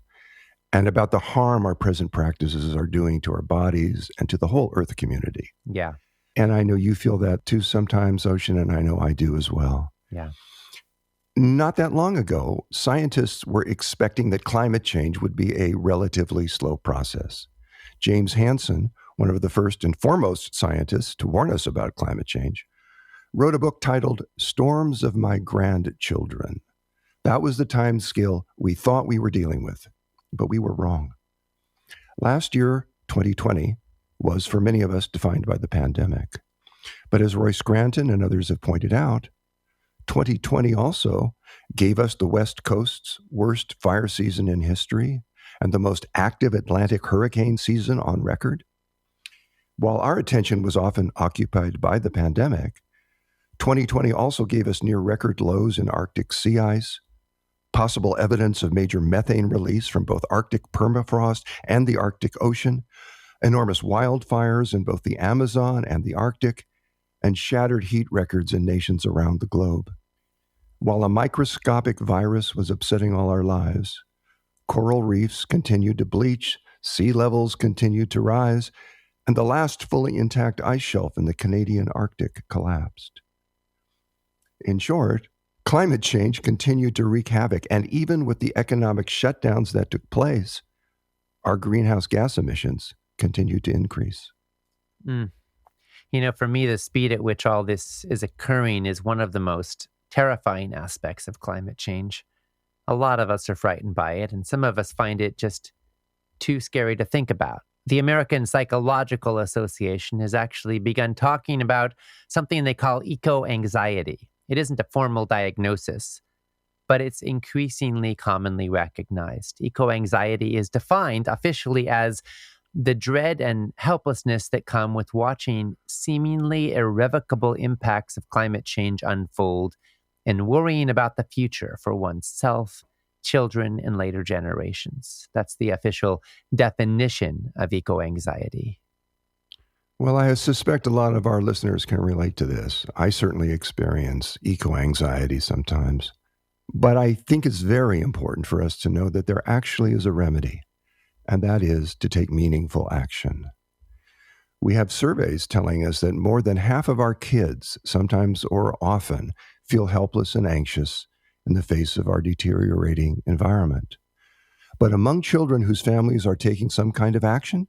and about the harm our present practices are doing to our bodies and to the whole Earth community. Yeah. And I know you feel that too sometimes, Ocean, and I know I do as well. Yeah. Not that long ago, scientists were expecting that climate change would be a relatively slow process. James Hansen, one of the first and foremost scientists to warn us about climate change, wrote a book titled Storms of My Grandchildren. That was the time scale we thought we were dealing with, but we were wrong. Last year, 2020, was for many of us defined by the pandemic. But as Roy Scranton and others have pointed out, 2020 also gave us the West Coast's worst fire season in history and the most active Atlantic hurricane season on record. While our attention was often occupied by the pandemic, 2020 also gave us near record lows in Arctic sea ice, possible evidence of major methane release from both Arctic permafrost and the Arctic Ocean, enormous wildfires in both the Amazon and the Arctic, and shattered heat records in nations around the globe. While a microscopic virus was upsetting all our lives, coral reefs continued to bleach, sea levels continued to rise, and the last fully intact ice shelf in the Canadian Arctic collapsed. In short, climate change continued to wreak havoc, and even with the economic shutdowns that took place, our greenhouse gas emissions continued to increase. Mm. For me, the speed at which all this is occurring is one of the most terrifying aspects of climate change. A lot of us are frightened by it, and some of us find it just too scary to think about. The American Psychological Association has actually begun talking about something they call eco-anxiety. It isn't a formal diagnosis, but it's increasingly commonly recognized. Eco-anxiety is defined officially as the dread and helplessness that come with watching seemingly irrevocable impacts of climate change unfold and worrying about the future for oneself, children, and later generations. That's the official definition of eco-anxiety. Well, I suspect a lot of our listeners can relate to this. I certainly experience eco-anxiety sometimes. But I think it's very important for us to know that there actually is a remedy, and that is to take meaningful action. We have surveys telling us that more than half of our kids, sometimes or often, feel helpless and anxious in the face of our deteriorating environment. But among children whose families are taking some kind of action,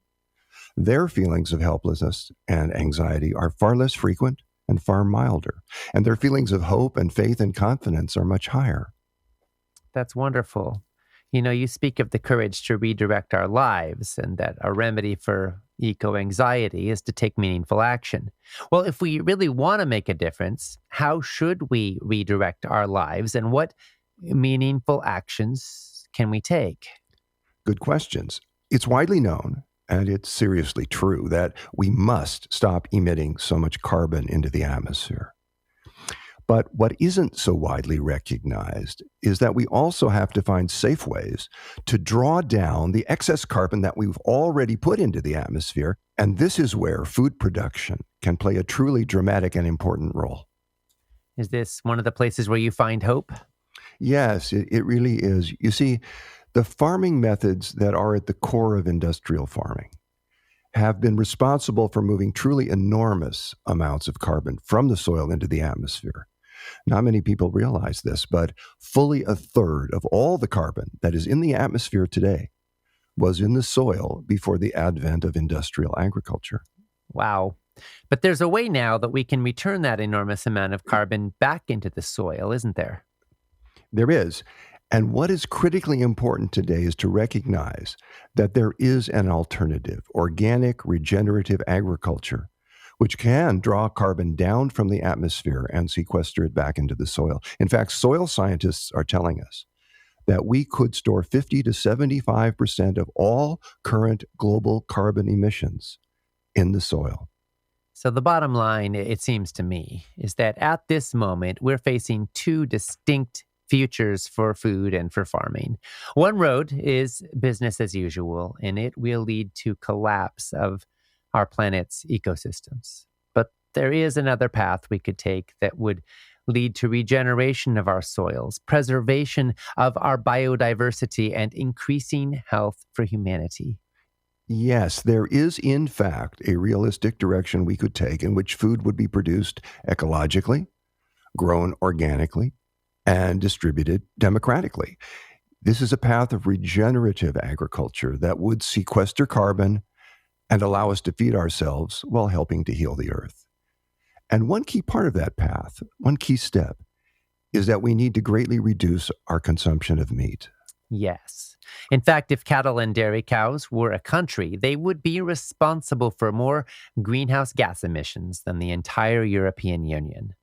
their feelings of helplessness and anxiety are far less frequent and far milder, and their feelings of hope and faith and confidence are much higher. That's wonderful. You speak of the courage to redirect our lives and that a remedy for eco-anxiety is to take meaningful action. Well, if we really want to make a difference, how should we redirect our lives and what meaningful actions can we take? Good questions. It's widely known, and it's seriously true, that we must stop emitting so much carbon into the atmosphere. But what isn't so widely recognized is that we also have to find safe ways to draw down the excess carbon that we've already put into the atmosphere. And this is where food production can play a truly dramatic and important role. Is this one of the places where you find hope? Yes, it really is. You see, the farming methods that are at the core of industrial farming have been responsible for moving truly enormous amounts of carbon from the soil into the atmosphere. Not many people realize this, but fully a third of all the carbon that is in the atmosphere today was in the soil before the advent of industrial agriculture. Wow. But there's a way now that we can return that enormous amount of carbon back into the soil, isn't there? There is. And what is critically important today is to recognize that there is an alternative, organic regenerative agriculture, which can draw carbon down from the atmosphere and sequester it back into the soil. In fact, soil scientists are telling us that we could store 50 to 75% of all current global carbon emissions in the soil. So the bottom line, it seems to me, is that at this moment, we're facing two distinct futures for food and for farming. One road is business as usual, and it will lead to collapse of our planet's ecosystems. But there is another path we could take that would lead to regeneration of our soils, preservation of our biodiversity, and increasing health for humanity. Yes, there is, in fact, a realistic direction we could take in which food would be produced ecologically, grown organically, and distributed democratically. This is a path of regenerative agriculture that would sequester carbon and allow us to feed ourselves while helping to heal the earth. And one key part of that path, one key step, is that we need to greatly reduce our consumption of meat. Yes. In fact, if cattle and dairy cows were a country, they would be responsible for more greenhouse gas emissions than the entire European Union.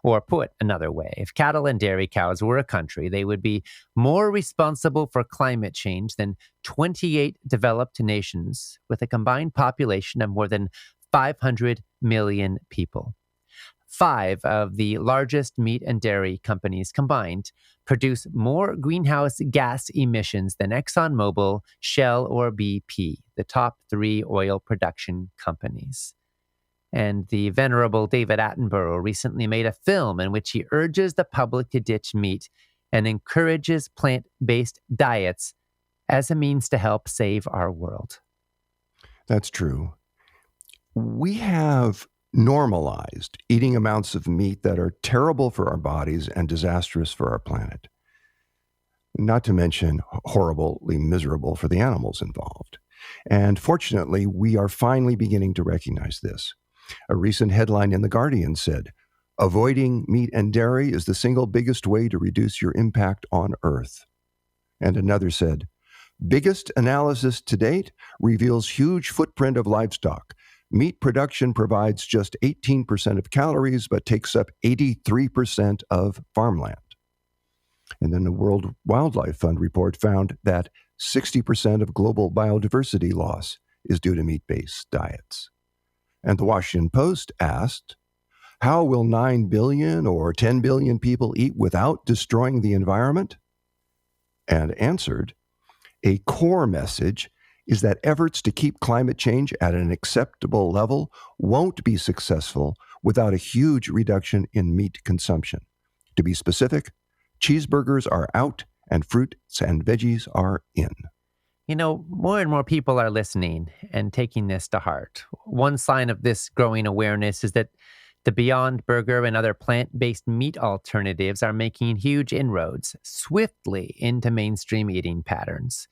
Or put another way, if cattle and dairy cows were a country, they would be more responsible for climate change than 28 developed nations with a combined population of more than 500 million people. 5 of the largest meat and dairy companies combined produce more greenhouse gas emissions than ExxonMobil, Shell, or BP, the top 3 oil production companies. And the venerable David Attenborough recently made a film in which he urges the public to ditch meat and encourages plant-based diets as a means to help save our world. That's true. We have normalized eating amounts of meat that are terrible for our bodies and disastrous for our planet. Not to mention horribly miserable for the animals involved. And fortunately, we are finally beginning to recognize this. A recent headline in The Guardian said, "Avoiding meat and dairy is the single biggest way to reduce your impact on Earth." And another said, "Biggest analysis to date reveals huge footprint of livestock. Meat production provides just 18% of calories, but takes up 83% of farmland." And then the World Wildlife Fund report found that 60% of global biodiversity loss is due to meat-based diets. And the Washington Post asked, how will 9 billion or 10 billion people eat without destroying the environment? And answered, a core message is that efforts to keep climate change at an acceptable level won't be successful without a huge reduction in meat consumption. To be specific, cheeseburgers are out and fruits and veggies are in. You know, more and more people are listening and taking this to heart. One sign of this growing awareness is that the Beyond Burger and other plant-based meat alternatives are making huge inroads swiftly into mainstream eating patterns.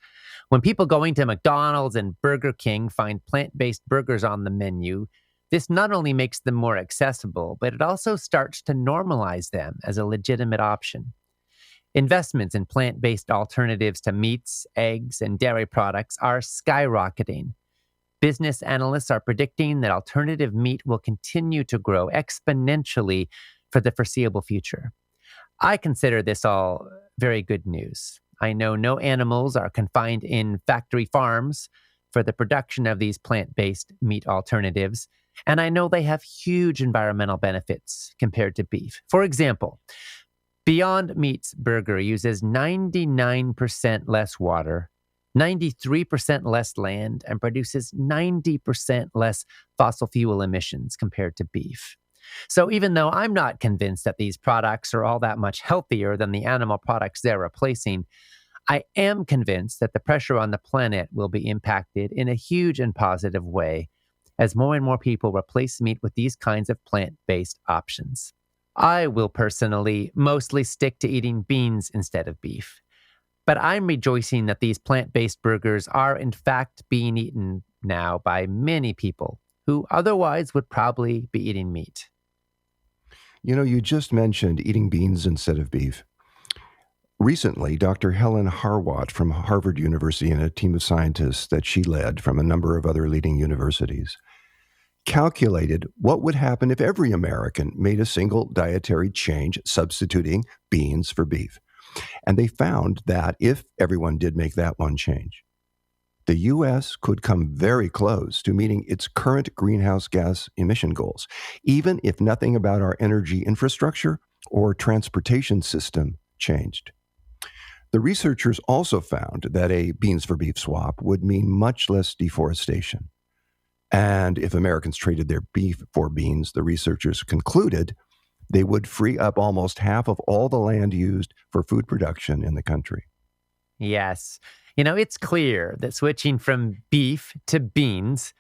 When people going to McDonald's and Burger King find plant-based burgers on the menu, this not only makes them more accessible, but it also starts to normalize them as a legitimate option. Investments in plant-based alternatives to meats, eggs, and dairy products are skyrocketing. Business analysts are predicting that alternative meat will continue to grow exponentially for the foreseeable future. I consider this all very good news. I know no animals are confined in factory farms for the production of these plant-based meat alternatives, and I know they have huge environmental benefits compared to beef. For example, Beyond Meat's burger uses 99% less water, 93% less land, and produces 90% less fossil fuel emissions compared to beef. So even though I'm not convinced that these products are all that much healthier than the animal products they're replacing, I am convinced that the pressure on the planet will be impacted in a huge and positive way as more and more people replace meat with these kinds of plant-based options. I will personally mostly stick to eating beans instead of beef. But I'm rejoicing that these plant-based burgers are in fact being eaten now by many people who otherwise would probably be eating meat. You know, you just mentioned eating beans instead of beef. Recently, Dr. Helen Harwat from Harvard University and a team of scientists that she led from a number of other leading universities calculated what would happen if every American made a single dietary change substituting beans for beef. And they found that if everyone did make that one change, the U.S. could come very close to meeting its current greenhouse gas emission goals, even if nothing about our energy infrastructure or transportation system changed. The researchers also found that a beans for beef swap would mean much less deforestation. And if Americans traded their beef for beans, the researchers concluded they would free up almost half of all the land used for food production in the country. Yes. It's clear that switching from beef to beans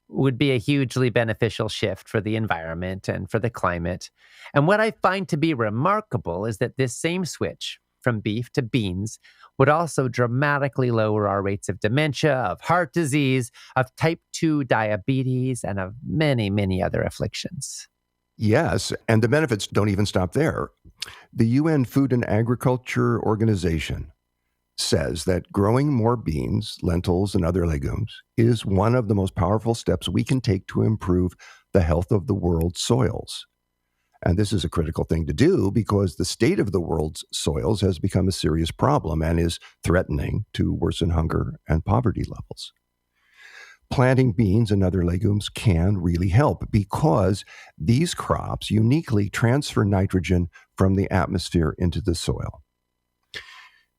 would be a hugely beneficial shift for the environment and for the climate. And what I find to be remarkable is that this same switch from beef to beans would also dramatically lower our rates of dementia, of heart disease, of type 2 diabetes, and of many, many other afflictions. Yes, and the benefits don't even stop there. The UN Food and Agriculture Organization says that growing more beans, lentils, and other legumes is one of the most powerful steps we can take to improve the health of the world's soils. And this is a critical thing to do because the state of the world's soils has become a serious problem and is threatening to worsen hunger and poverty levels. Planting beans and other legumes can really help because these crops uniquely transfer nitrogen from the atmosphere into the soil.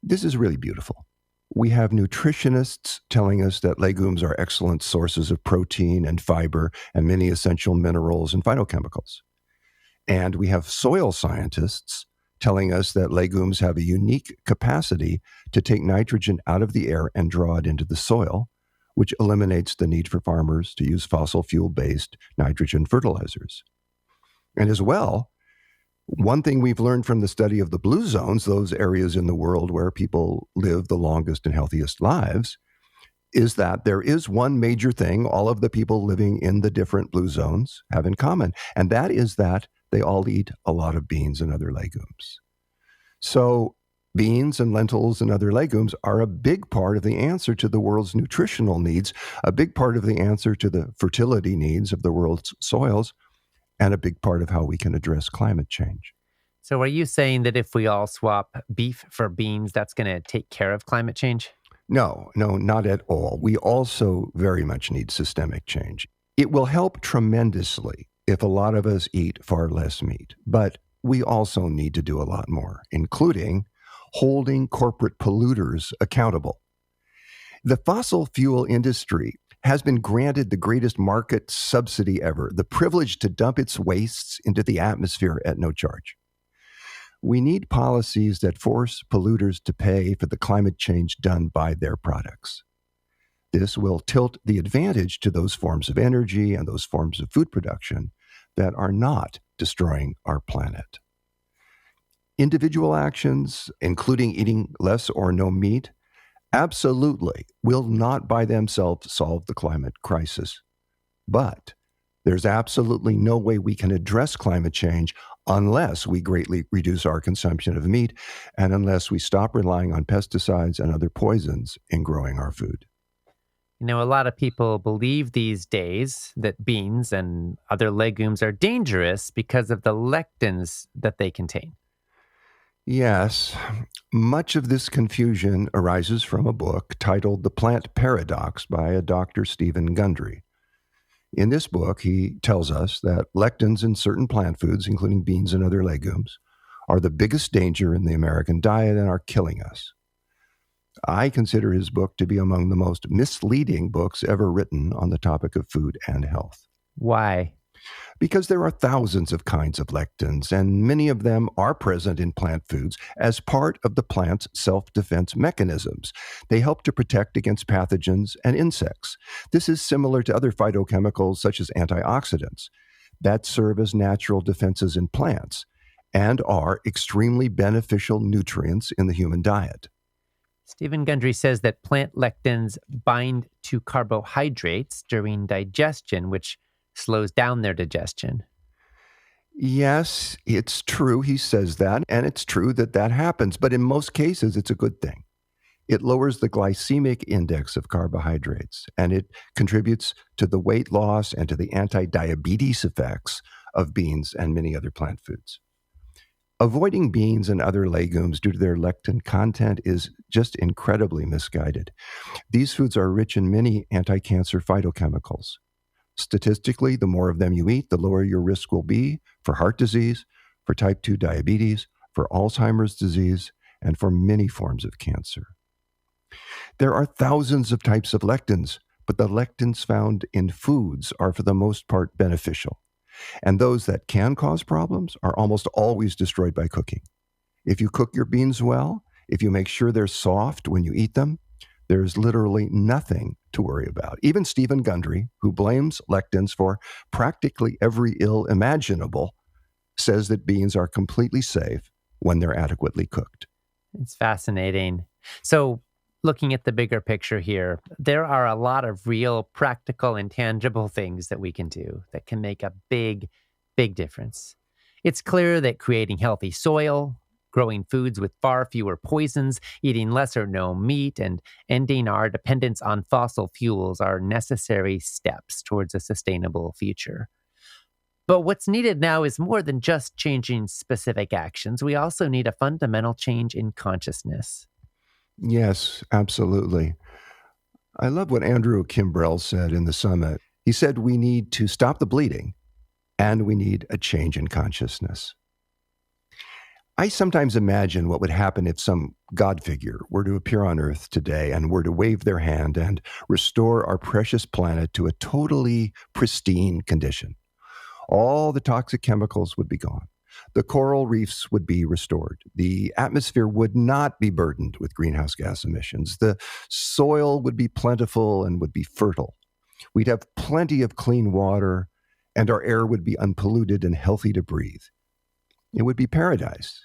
This is really beautiful. We have nutritionists telling us that legumes are excellent sources of protein and fiber and many essential minerals and phytochemicals. And we have soil scientists telling us that legumes have a unique capacity to take nitrogen out of the air and draw it into the soil, which eliminates the need for farmers to use fossil fuel-based nitrogen fertilizers. And as well, one thing we've learned from the study of the blue zones, those areas in the world where people live the longest and healthiest lives, is that there is one major thing all of the people living in the different blue zones have in common, and that is that they all eat a lot of beans and other legumes. So beans and lentils and other legumes are a big part of the answer to the world's nutritional needs, a big part of the answer to the fertility needs of the world's soils, and a big part of how we can address climate change. So, are you saying that if we all swap beef for beans, that's going to take care of climate change? No, not at all. We also very much need systemic change. It will help tremendously if a lot of us eat far less meat, but we also need to do a lot more, including holding corporate polluters accountable. The fossil fuel industry has been granted the greatest market subsidy ever, the privilege to dump its wastes into the atmosphere at no charge. We need policies that force polluters to pay for the climate change done by their products. This will tilt the advantage to those forms of energy and those forms of food production that are not destroying our planet. Individual actions, including eating less or no meat, absolutely will not by themselves solve the climate crisis. But there's absolutely no way we can address climate change unless we greatly reduce our consumption of meat and unless we stop relying on pesticides and other poisons in growing our food. A lot of people believe these days that beans and other legumes are dangerous because of the lectins that they contain. Yes, much of this confusion arises from a book titled The Plant Paradox by a Dr. Stephen Gundry. In this book, he tells us that lectins in certain plant foods, including beans and other legumes, are the biggest danger in the American diet and are killing us. I consider his book to be among the most misleading books ever written on the topic of food and health. Why? Because there are thousands of kinds of lectins, and many of them are present in plant foods as part of the plant's self-defense mechanisms. They help to protect against pathogens and insects. This is similar to other phytochemicals such as antioxidants that serve as natural defenses in plants and are extremely beneficial nutrients in the human diet. Stephen Gundry says that plant lectins bind to carbohydrates during digestion, which slows down their digestion. Yes, it's true. He says that, and it's true that that happens. But in most cases, it's a good thing. It lowers the glycemic index of carbohydrates, and it contributes to the weight loss and to the anti-diabetes effects of beans and many other plant foods. Avoiding beans and other legumes due to their lectin content is just incredibly misguided. These foods are rich in many anti-cancer phytochemicals. Statistically, the more of them you eat, the lower your risk will be for heart disease, for type 2 diabetes, for Alzheimer's disease, and for many forms of cancer. There are thousands of types of lectins, but the lectins found in foods are for the most part beneficial. And those that can cause problems are almost always destroyed by cooking. If you cook your beans well If you make sure they're soft when you eat them, there's literally nothing to worry about. Even Stephen Gundry, who blames lectins for practically every ill imaginable, says that beans are completely safe when they're adequately cooked. It's fascinating. So, looking at the bigger picture here, there are a lot of real, practical, and tangible things that we can do that can make a big, big difference. It's clear that creating healthy soil, growing foods with far fewer poisons, eating less or no meat, and ending our dependence on fossil fuels are necessary steps towards a sustainable future. But what's needed now is more than just changing specific actions. We also need a fundamental change in consciousness. Yes, absolutely. I love what Andrew Kimbrell said in the summit. He said we need to stop the bleeding and we need a change in consciousness. I sometimes imagine what would happen if some God figure were to appear on Earth today and were to wave their hand and restore our precious planet to a totally pristine condition. All the toxic chemicals would be gone. The coral reefs would be restored. The atmosphere would not be burdened with greenhouse gas emissions. The soil would be plentiful and would be fertile. We'd have plenty of clean water, and our air would be unpolluted and healthy to breathe. It would be paradise,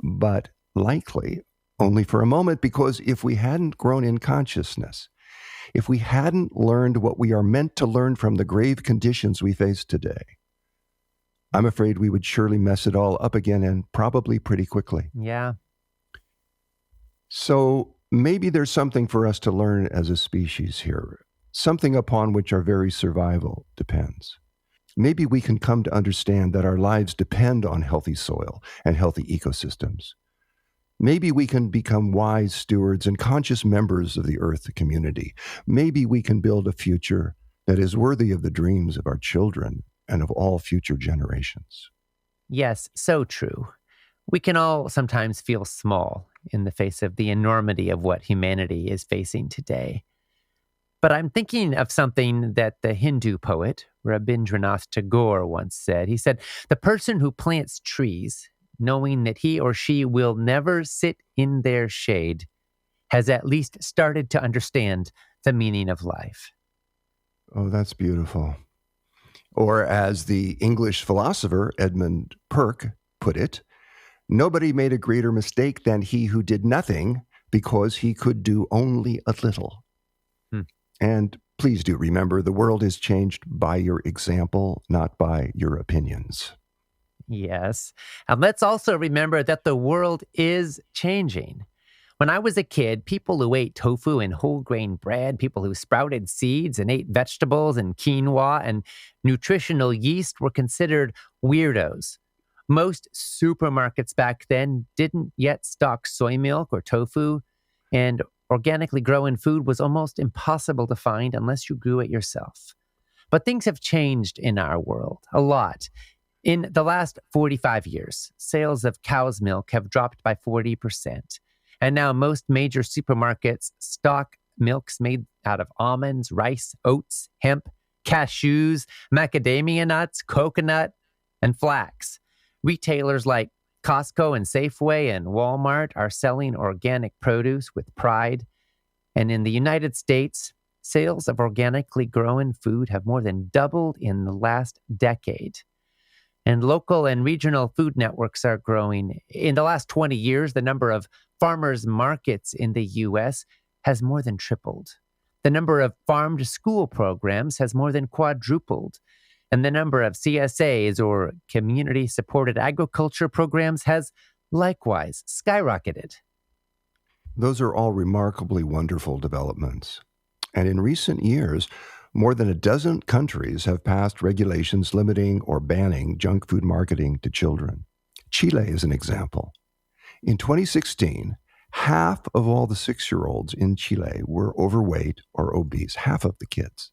but likely only for a moment, because if we hadn't grown in consciousness, if we hadn't learned what we are meant to learn from the grave conditions we face today, I'm afraid we would surely mess it all up again, and probably pretty quickly. Yeah. So maybe there's something for us to learn as a species here, something upon which our very survival depends. Maybe we can come to understand that our lives depend on healthy soil and healthy ecosystems. Maybe we can become wise stewards and conscious members of the Earth community. Maybe we can build a future that is worthy of the dreams of our children and of all future generations. Yes, so true. We can all sometimes feel small in the face of the enormity of what humanity is facing today. But I'm thinking of something that the Hindu poet Rabindranath Tagore once said. He said, "The person who plants trees, knowing that he or she will never sit in their shade, has at least started to understand the meaning of life." Oh, that's beautiful. Or as the English philosopher Edmund Burke put it, nobody made a greater mistake than he who did nothing because he could do only a little. Hmm. And please do remember, the world is changed by your example, not by your opinions. Yes. And let's also remember that the world is changing. When I was a kid, people who ate tofu and whole grain bread, people who sprouted seeds and ate vegetables and quinoa and nutritional yeast were considered weirdos. Most supermarkets back then didn't yet stock soy milk or tofu, and organically grown food was almost impossible to find unless you grew it yourself. But things have changed in our world a lot. In the last 45 years, sales of cow's milk have dropped by 40%. And now most major supermarkets stock milks made out of almonds, rice, oats, hemp, cashews, macadamia nuts, coconut, and flax. Retailers like Costco and Safeway and Walmart are selling organic produce with pride. And in the United States, sales of organically grown food have more than doubled in the last decade. And local and regional food networks are growing. In the last 20 years, the number of farmers markets in the U.S. has more than tripled. The number of farm to school programs has more than quadrupled. And the number of CSAs, or community supported agriculture programs, has likewise skyrocketed. Those are all remarkably wonderful developments. And in recent years, more than a dozen countries have passed regulations limiting or banning junk food marketing to children. Chile is an example. In 2016, half of all the 6-year-olds in Chile were overweight or obese, half of the kids.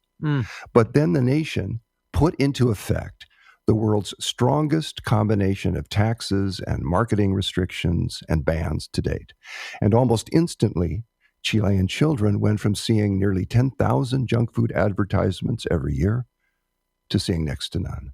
But then the nation put into effect the world's strongest combination of taxes and marketing restrictions and bans to date. And almost instantly, Chilean children went from seeing nearly 10,000 junk food advertisements every year to seeing next to none.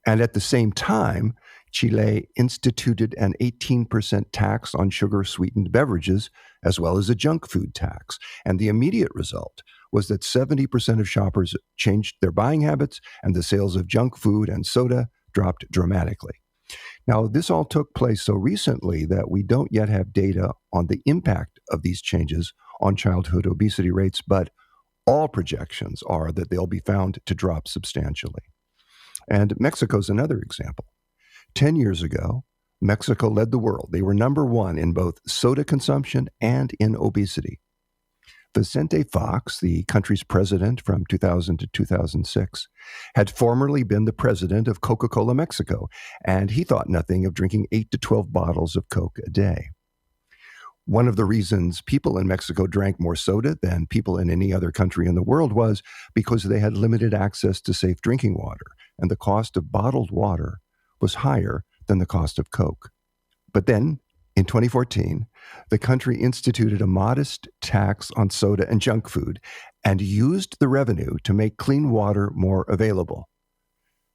And at the same time, Chile instituted an 18% tax on sugar-sweetened beverages, as well as a junk food tax. And the immediate result was that 70% of shoppers changed their buying habits, and the sales of junk food and soda dropped dramatically. Now, this all took place so recently that we don't yet have data on the impact of these changes on childhood obesity rates, but all projections are that they'll be found to drop substantially. And Mexico's another example. 10 years ago, Mexico led the world. They were number one in both soda consumption and in obesity. Vicente Fox, the country's president from 2000 to 2006, had formerly been the president of Coca-Cola Mexico, and he thought nothing of drinking 8 to 12 bottles of Coke a day. One of the reasons people in Mexico drank more soda than people in any other country in the world was because they had limited access to safe drinking water, and the cost of bottled water was higher than the cost of Coke. But then, in 2014, the country instituted a modest tax on soda and junk food and used the revenue to make clean water more available.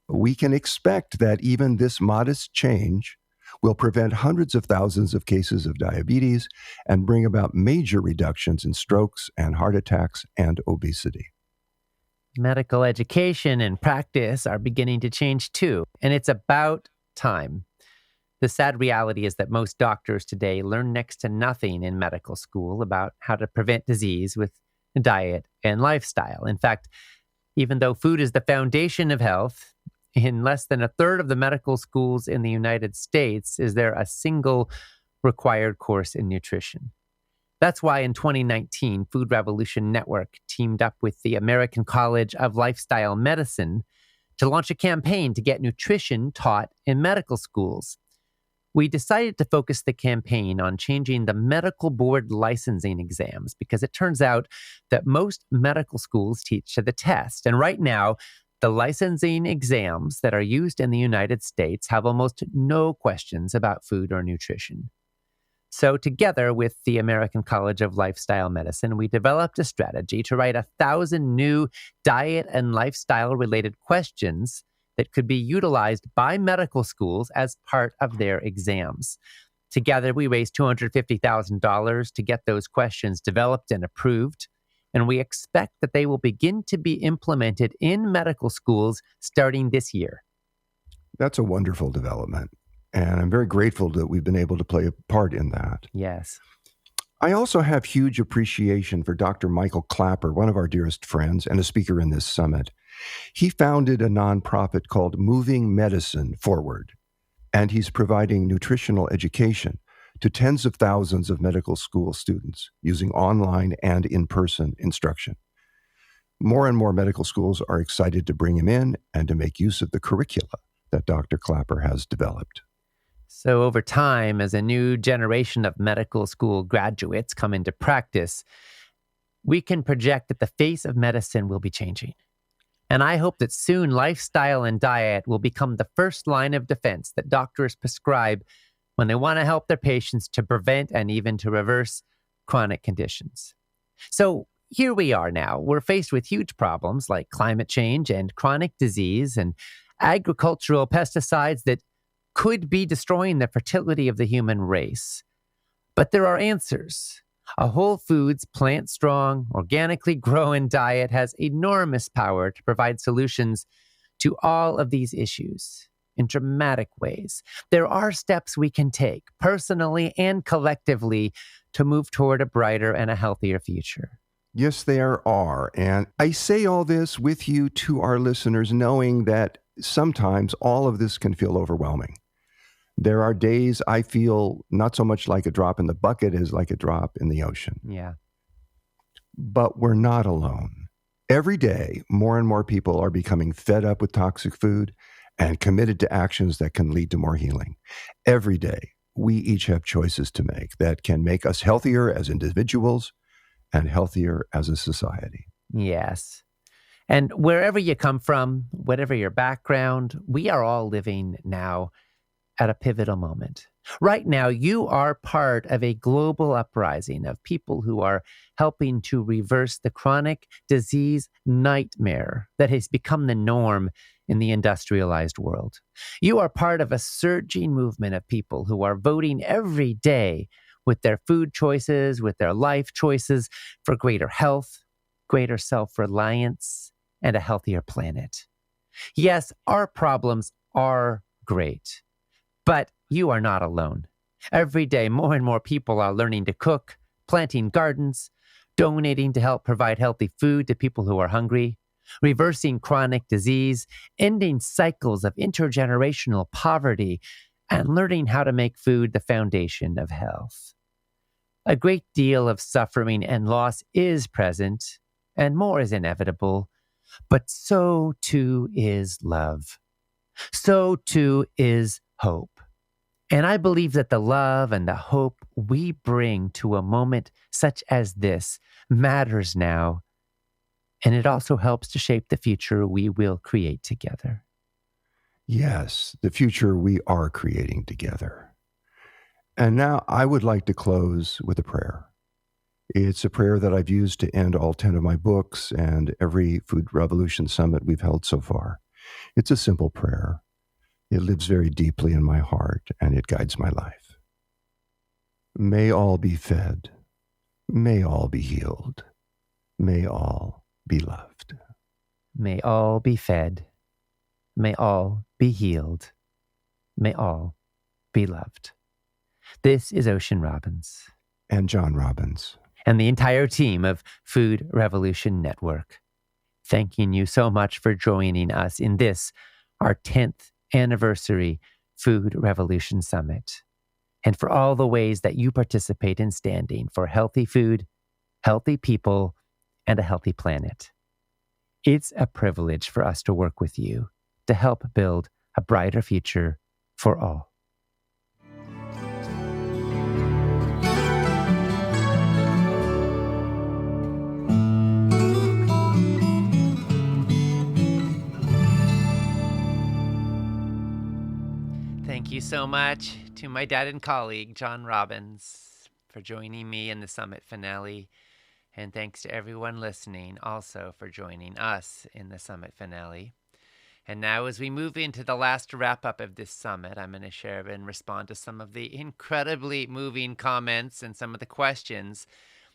We can expect that even this modest change will prevent hundreds of thousands of cases of diabetes and bring about major reductions in strokes and heart attacks and obesity. Medical education and practice are beginning to change too, and it's about time. The sad reality is that most doctors today learn next to nothing in medical school about how to prevent disease with diet and lifestyle. In fact, even though food is the foundation of health, in less than a third of the medical schools in the United States is there a single required course in nutrition. That's why in 2019, Food Revolution Network teamed up with the American College of Lifestyle Medicine to launch a campaign to get nutrition taught in medical schools. We decided to focus the campaign on changing the medical board licensing exams because it turns out that most medical schools teach to the test. And right now, the licensing exams that are used in the United States have almost no questions about food or nutrition. So together with the American College of Lifestyle Medicine, we developed a strategy to write 1,000 new diet and lifestyle-related questions that could be utilized by medical schools as part of their exams. Together, we raised $250,000 to get those questions developed and approved, and we expect that they will begin to be implemented in medical schools starting this year. That's a wonderful development, and I'm very grateful that we've been able to play a part in that. Yes. I also have huge appreciation for Dr. Michael Clapper, one of our dearest friends and a speaker in this summit. He founded a nonprofit called Moving Medicine Forward, and he's providing nutritional education to tens of thousands of medical school students using online and in-person instruction. More and more medical schools are excited to bring him in and to make use of the curricula that Dr. Clapper has developed. So over time, as a new generation of medical school graduates come into practice, we can project that the face of medicine will be changing. And I hope that soon lifestyle and diet will become the first line of defense that doctors prescribe when they want to help their patients to prevent and even to reverse chronic conditions. So here we are now. We're faced with huge problems like climate change and chronic disease and agricultural pesticides that could be destroying the fertility of the human race. But there are answers. A whole foods, plant-strong, organically grown diet has enormous power to provide solutions to all of these issues in dramatic ways. There are steps we can take, personally and collectively, to move toward a brighter and a healthier future. Yes, there are. And I say all this with you to our listeners, knowing that sometimes all of this can feel overwhelming. There are days I feel not so much like a drop in the bucket as like a drop in the ocean. Yeah. But we're not alone. Every day, more and more people are becoming fed up with toxic food and committed to actions that can lead to more healing. Every day, we each have choices to make that can make us healthier as individuals and healthier as a society. Yes. And wherever you come from, whatever your background, we are all living now at a pivotal moment. Right now, you are part of a global uprising of people who are helping to reverse the chronic disease nightmare that has become the norm in the industrialized world. You are part of a surging movement of people who are voting every day with their food choices, with their life choices for greater health, greater self-reliance, and a healthier planet. Yes, our problems are great, but you are not alone. Every day, more and more people are learning to cook, planting gardens, donating to help provide healthy food to people who are hungry, reversing chronic disease, ending cycles of intergenerational poverty, and learning how to make food the foundation of health. A great deal of suffering and loss is present, and more is inevitable, but so too is love. So too is hope. And I believe that the love and the hope we bring to a moment such as this matters now, and it also helps to shape the future we will create together. Yes, the future we are creating together. And now I would like to close with a prayer. It's a prayer that I've used to end all 10 of my books and every Food Revolution Summit we've held so far. It's a simple prayer. It lives very deeply in my heart and it guides my life. May all be fed. May all be healed. May all be loved. May all be fed. May all be healed. May all be loved. This is Ocean Robbins. And John Robbins. And the entire team of Food Revolution Network. Thanking you so much for joining us in this, our 10th anniversary Food Revolution Summit, and for all the ways that you participate in standing for healthy food, healthy people, and a healthy planet. It's a privilege for us to work with you to help build a brighter future for all. Thank you so much to my dad and colleague, John Robbins, for joining me in the summit finale. And thanks to everyone listening also for joining us in the summit finale. And now as we move into the last wrap-up of this summit, I'm going to share and respond to some of the incredibly moving comments and some of the questions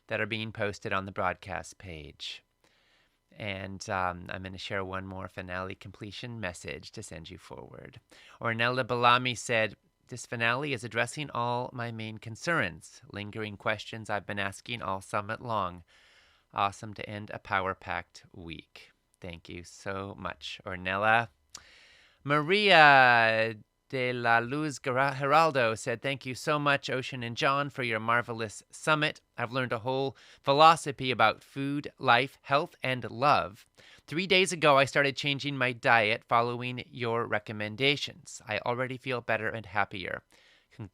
that are being posted on the broadcast page. And I'm going to share one more finale completion message to send you forward. Ornella Bellamy said, "This finale is addressing all my main concerns, lingering questions I've been asking all summit long. Awesome to end a power-packed week." Thank you so much, Ornella. Maria de la Luz Geraldo said, "Thank you so much, Ocean and John, for your marvelous summit. I've learned a whole philosophy about food, life, health, and love. 3 days ago, I started changing my diet following your recommendations. I already feel better and happier.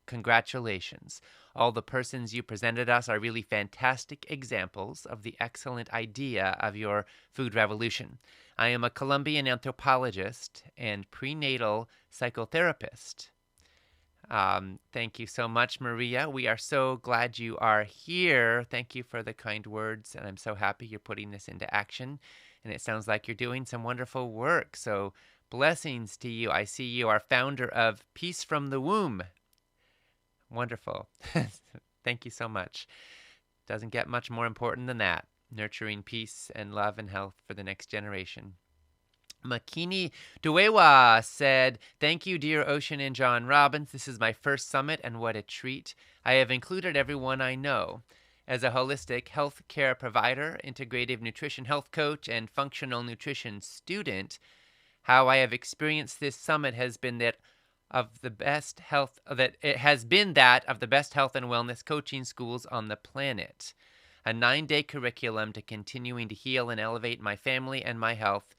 Congratulations. All the persons you presented us are really fantastic examples of the excellent idea of your food revolution. I am a Colombian anthropologist and prenatal psychotherapist." Thank you so much, Maria. We are so glad you are here. Thank you for the kind words, and I'm so happy you're putting this into action. And it sounds like you're doing some wonderful work. So blessings to you. I see you are founder of Peace from the Womb. Wonderful. Thank you so much. Doesn't get much more important than that. Nurturing peace and love and health for the next generation. Makini Duewa said, "Thank you, dear Ocean and John Robbins. This is my first summit, and what a treat. I have included everyone I know. As a holistic health care provider, integrative nutrition health coach, and functional nutrition student, how I have experienced this summit has been that of the best health and wellness coaching schools on the planet. A 9-day curriculum to continuing to heal and elevate my family and my health,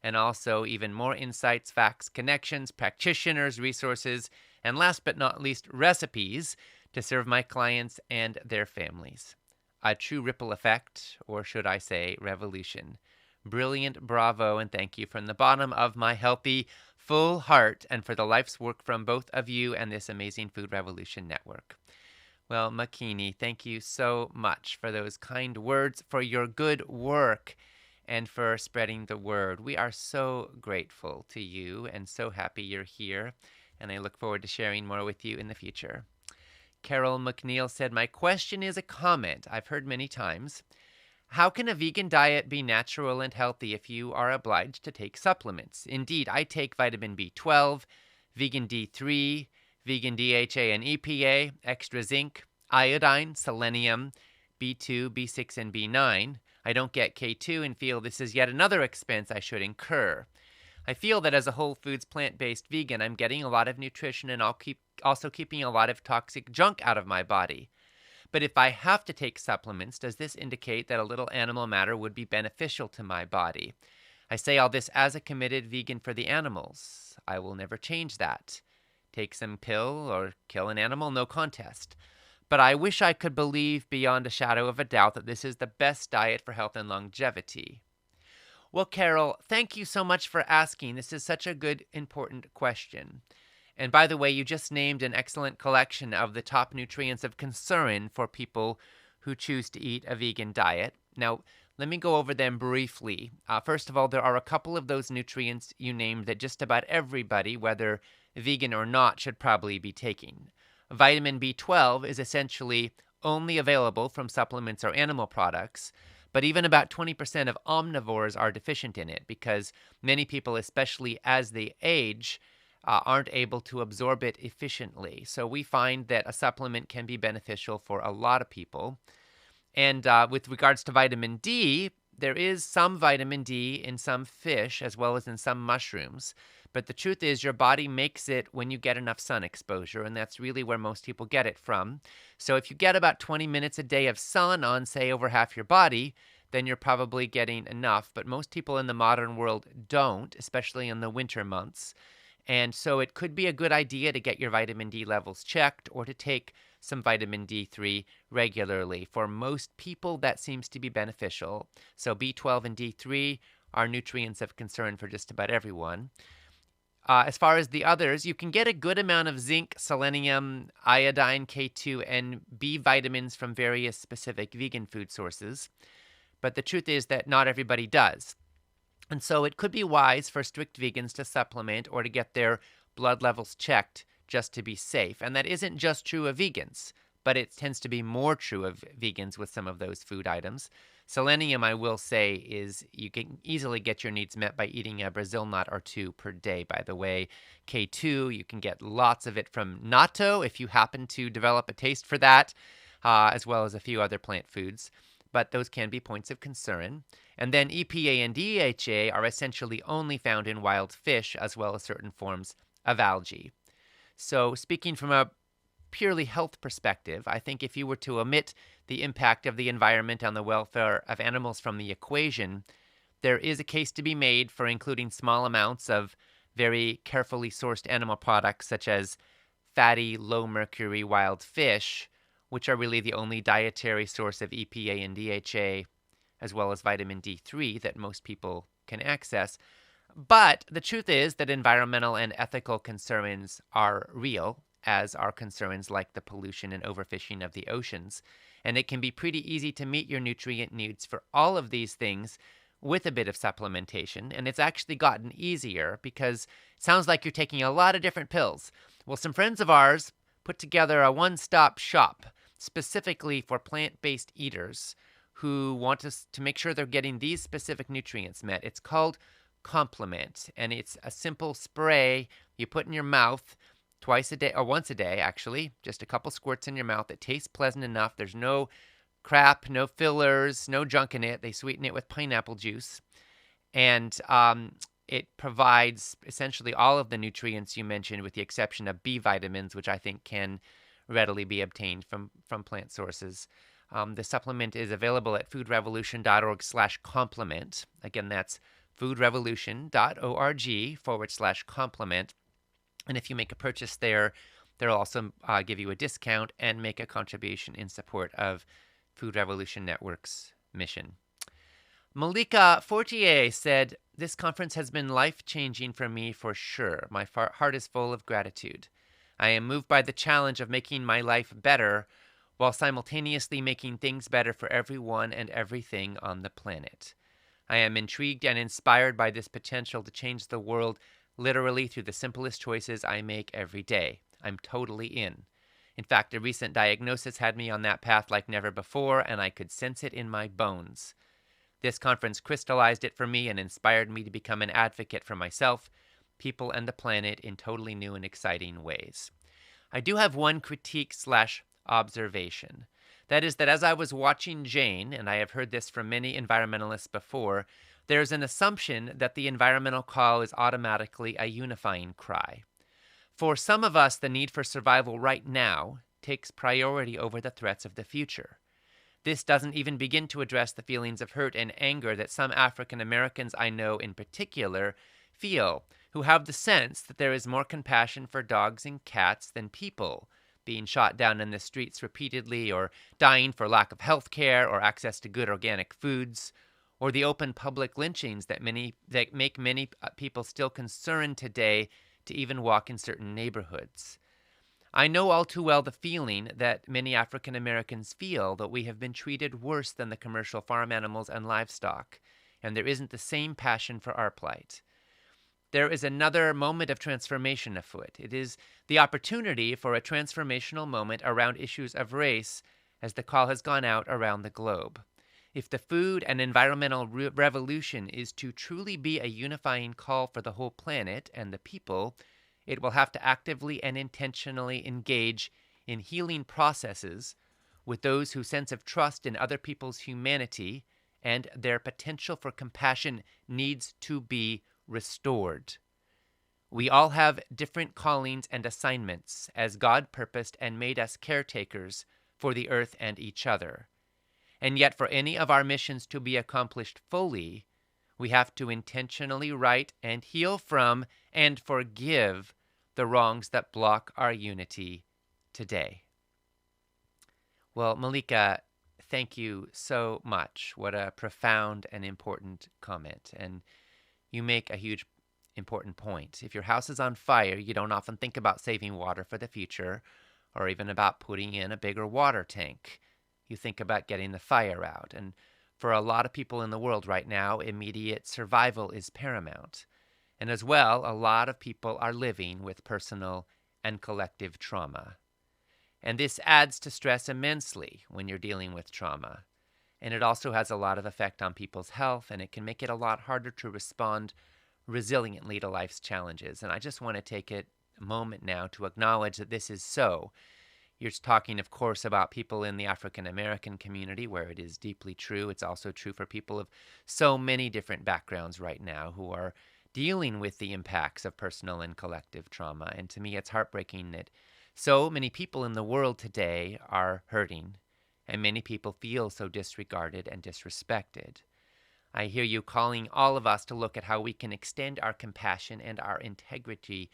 and also even more insights, facts, connections, practitioners, resources, and last but not least, recipes to serve my clients and their families. A true ripple effect, or should I say revolution. Brilliant, bravo, and thank you from the bottom of my healthy, full heart, and for the life's work from both of you and this amazing Food Revolution Network." Well, Makini, thank you so much for those kind words, for your good work. and for spreading the word. We are so grateful to you and so happy you're here, and I look forward to sharing more with you in the future. Carol McNeil said, "My question is a comment I've heard many times. How can a vegan diet be natural and healthy if you are obliged to take supplements? Indeed, I take vitamin B12, vegan D3, vegan DHA and EPA, extra zinc, iodine, selenium, B2, B6, and B9. I don't get K2 and feel this is yet another expense I should incur. I feel that as a whole foods plant-based vegan, I'm getting a lot of nutrition and also keeping a lot of toxic junk out of my body. But if I have to take supplements, does this indicate that a little animal matter would be beneficial to my body? I say all this as a committed vegan for the animals. I will never change that. Take some pill or kill an animal, no contest. But I wish I could believe beyond a shadow of a doubt that this is the best diet for health and longevity." Well, Carol, thank you so much for asking. This is such a good, important question. And by the way, you just named an excellent collection of the top nutrients of concern for people who choose to eat a vegan diet. Now, let me go over them briefly. First of all, there are a couple of those nutrients you named that just about everybody, whether vegan or not, should probably be taking. Vitamin B12 is essentially only available from supplements or animal products, but even about 20% of omnivores are deficient in it because many people, especially as they age, aren't able to absorb it efficiently. So we find that a supplement can be beneficial for a lot of people. And with regards to vitamin D, there is some vitamin D in some fish as well as in some mushrooms. But the truth is, your body makes it when you get enough sun exposure, and that's really where most people get it from. So if you get about 20 minutes a day of sun on, say, over half your body, then you're probably getting enough. But most people in the modern world don't, especially in the winter months. And so it could be a good idea to get your vitamin D levels checked or to take some vitamin D3 regularly. For most people, that seems to be beneficial. So B12 and D3 are nutrients of concern for just about everyone. As far as the others, you can get a good amount of zinc, selenium, iodine, K2, and B vitamins from various specific vegan food sources. But the truth is that not everybody does. And so it could be wise for strict vegans to supplement or to get their blood levels checked just to be safe. And that isn't just true of vegans, but it tends to be more true of vegans with some of those food items. Selenium, I will say, is you can easily get your needs met by eating a Brazil nut or two per day, by the way. K2, you can get lots of it from natto if you happen to develop a taste for that, as well as a few other plant foods. But those can be points of concern. And then EPA and DHA are essentially only found in wild fish, as well as certain forms of algae. So speaking from a purely health perspective, I think if you were to omit the impact of the environment on the welfare of animals from the equation, there is a case to be made for including small amounts of very carefully sourced animal products such as fatty, low-mercury wild fish, which are really the only dietary source of EPA and DHA, as well as vitamin D3 that most people can access. But the truth is that environmental and ethical concerns are real, as are concerns like the pollution and overfishing of the oceans. And it can be pretty easy to meet your nutrient needs for all of these things with a bit of supplementation. And it's actually gotten easier because it sounds like you're taking a lot of different pills. Well, some friends of ours put together a one-stop shop specifically for plant-based eaters who want to make sure they're getting these specific nutrients met. It's called Complement, and it's a simple spray you put in your mouth twice a day, or once a day actually, just a couple squirts in your mouth. It tastes pleasant enough. There's no crap, no fillers, no junk in it. They sweeten it with pineapple juice, and it provides essentially all of the nutrients you mentioned with the exception of B vitamins, which I think can readily be obtained from plant sources. The supplement is available at foodrevolution.org/complement. Again, that's foodrevolution.org/complement. And if you make a purchase there, they'll also give you a discount and make a contribution in support of Food Revolution Network's mission. Malika Fortier said, "This conference has been life-changing for me for sure. My heart is full of gratitude. I am moved by the challenge of making my life better while simultaneously making things better for everyone and everything on the planet. I am intrigued and inspired by this potential to change the world literally through the simplest choices I make every day. I'm totally in. In fact, a recent diagnosis had me on that path like never before, and I could sense it in my bones. This conference crystallized it for me and inspired me to become an advocate for myself, people, and the planet in totally new and exciting ways. I do have one critique slash observation. That is that as I was watching Jane, and I have heard this from many environmentalists before, there's an assumption that the environmental call is automatically a unifying cry. For some of us, the need for survival right now takes priority over the threats of the future. This doesn't even begin to address the feelings of hurt and anger that some African Americans I know in particular feel, who have the sense that there is more compassion for dogs and cats than people, being shot down in the streets repeatedly, or dying for lack of health care or access to good organic foods, or the open public lynchings that make many people still concerned today to even walk in certain neighborhoods. I know all too well the feeling that many African Americans feel that we have been treated worse than the commercial farm animals and livestock, and there isn't the same passion for our plight. There is another moment of transformation afoot. It is the opportunity for a transformational moment around issues of race as the call has gone out around the globe. If the food and environmental revolution is to truly be a unifying call for the whole planet and the people, it will have to actively and intentionally engage in healing processes with those whose sense of trust in other people's humanity and their potential for compassion needs to be restored. We all have different callings and assignments as God purposed and made us caretakers for the earth and each other. And yet, for any of our missions to be accomplished fully, we have to intentionally right and heal from and forgive the wrongs that block our unity today. Well, Malika, thank you so much. What a profound and important comment. And you make a huge, important point. If your house is on fire, you don't often think about saving water for the future or even about putting in a bigger water tank. You think about getting the fire out. And for a lot of people in the world right now, immediate survival is paramount. And as well, a lot of people are living with personal and collective trauma. And this adds to stress immensely when you're dealing with trauma. And it also has a lot of effect on people's health, and it can make it a lot harder to respond resiliently to life's challenges. And I just want to take a moment now to acknowledge that this is so. You're talking, of course, about people in the African American community, where it is deeply true. It's also true for people of so many different backgrounds right now who are dealing with the impacts of personal and collective trauma. And to me, it's heartbreaking that so many people in the world today are hurting, and many people feel so disregarded and disrespected. I hear you calling all of us to look at how we can extend our compassion and our integrity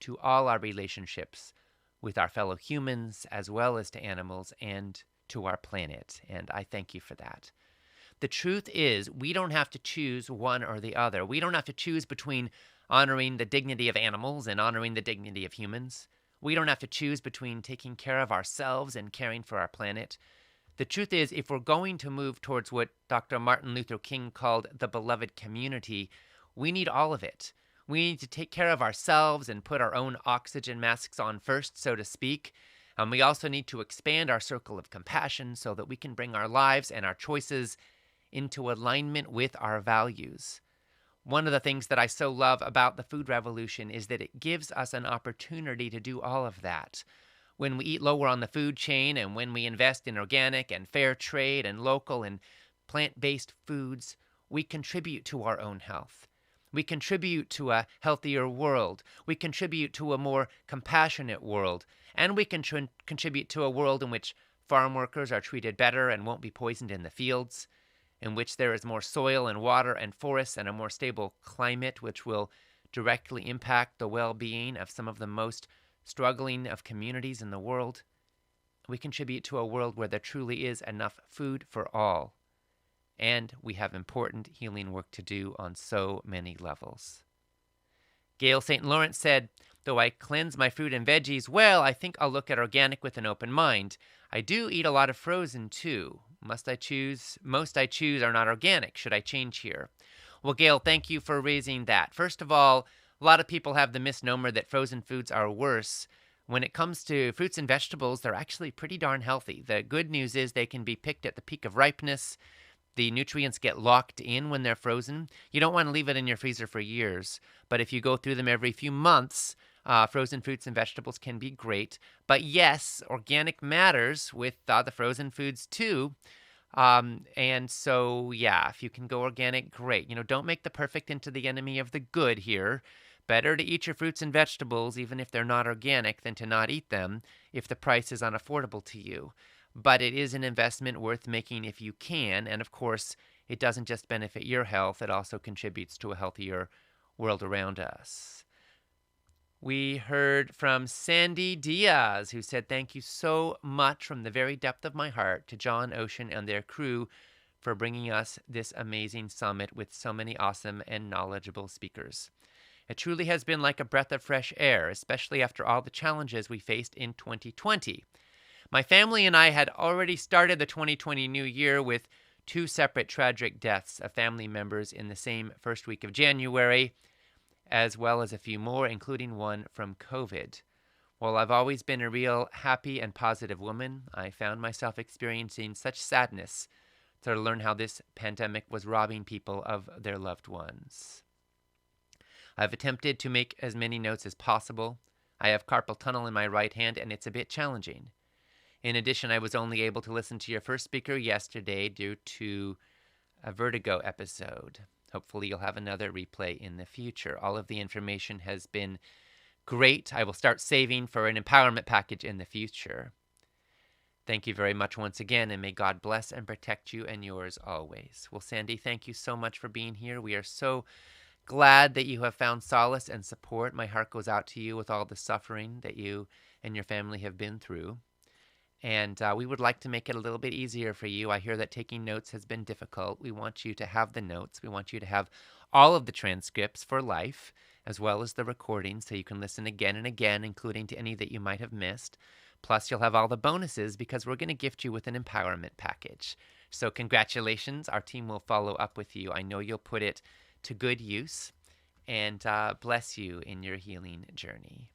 to all our relationships with our fellow humans, as well as to animals and to our planet. And I thank you for that. The truth is, we don't have to choose one or the other. We don't have to choose between honoring the dignity of animals and honoring the dignity of humans. We don't have to choose between taking care of ourselves and caring for our planet. The truth is, if we're going to move towards what Dr. Martin Luther King called the beloved community, we need all of it. We need to take care of ourselves and put our own oxygen masks on first, so to speak. And we also need to expand our circle of compassion so that we can bring our lives and our choices into alignment with our values. One of the things that I so love about the food revolution is that it gives us an opportunity to do all of that. When we eat lower on the food chain and when we invest in organic and fair trade and local and plant-based foods, we contribute to our own health. We contribute to a healthier world. We contribute to a more compassionate world. And we can contribute to a world in which farm workers are treated better and won't be poisoned in the fields, in which there is more soil and water and forests and a more stable climate, which will directly impact the well-being of some of the most struggling of communities in the world. We contribute to a world where there truly is enough food for all. And we have important healing work to do on so many levels. Gail St. Lawrence said, "Though I cleanse my fruit and veggies well, I think I'll look at organic with an open mind. I do eat a lot of frozen too. Most I choose are not organic. Should I change here? Well, Gail, thank you for raising that. First of all, a lot of people have the misnomer that frozen foods are worse. When it comes to fruits and vegetables, they're actually pretty darn healthy. The good news is they can be picked at the peak of ripeness. The nutrients get locked in when they're frozen. You don't want to leave it in your freezer for years, but if you go through them every few months, frozen fruits and vegetables can be great. But yes, organic matters with the frozen foods too. And so, yeah, if you can go organic, great. Don't make the perfect into the enemy of the good here. Better to eat your fruits and vegetables, even if they're not organic, than to not eat them if the price is unaffordable to you. But it is an investment worth making if you can. And of course, it doesn't just benefit your health, it also contributes to a healthier world around us. We heard from Sandy Diaz, who said, "Thank you so much from the very depth of my heart to John Ocean and their crew for bringing us this amazing summit with so many awesome and knowledgeable speakers. It truly has been like a breath of fresh air, especially after all the challenges we faced in 2020. My family and I had already started the 2020 new year with 2 separate tragic deaths of family members in the same first week of January, as well as a few more, including one from COVID. While I've always been a real happy and positive woman, I found myself experiencing such sadness to learn how this pandemic was robbing people of their loved ones. I've attempted to make as many notes as possible. I have carpal tunnel in my right hand, and it's a bit challenging. In addition, I was only able to listen to your first speaker yesterday due to a vertigo episode. Hopefully you'll have another replay in the future. All of the information has been great. I will start saving for an empowerment package in the future. Thank you very much once again, and may God bless and protect you and yours always." Well, Sandy, thank you so much for being here. We are so glad that you have found solace and support. My heart goes out to you with all the suffering that you and your family have been through. And we would like to make it a little bit easier for you. I hear that taking notes has been difficult. We want you to have the notes. We want you to have all of the transcripts for life, as well as the recordings, so you can listen again and again, including to any that you might have missed. Plus, you'll have all the bonuses because we're going to gift you with an empowerment package. So congratulations. Our team will follow up with you. I know you'll put it to good use, and bless you in your healing journey.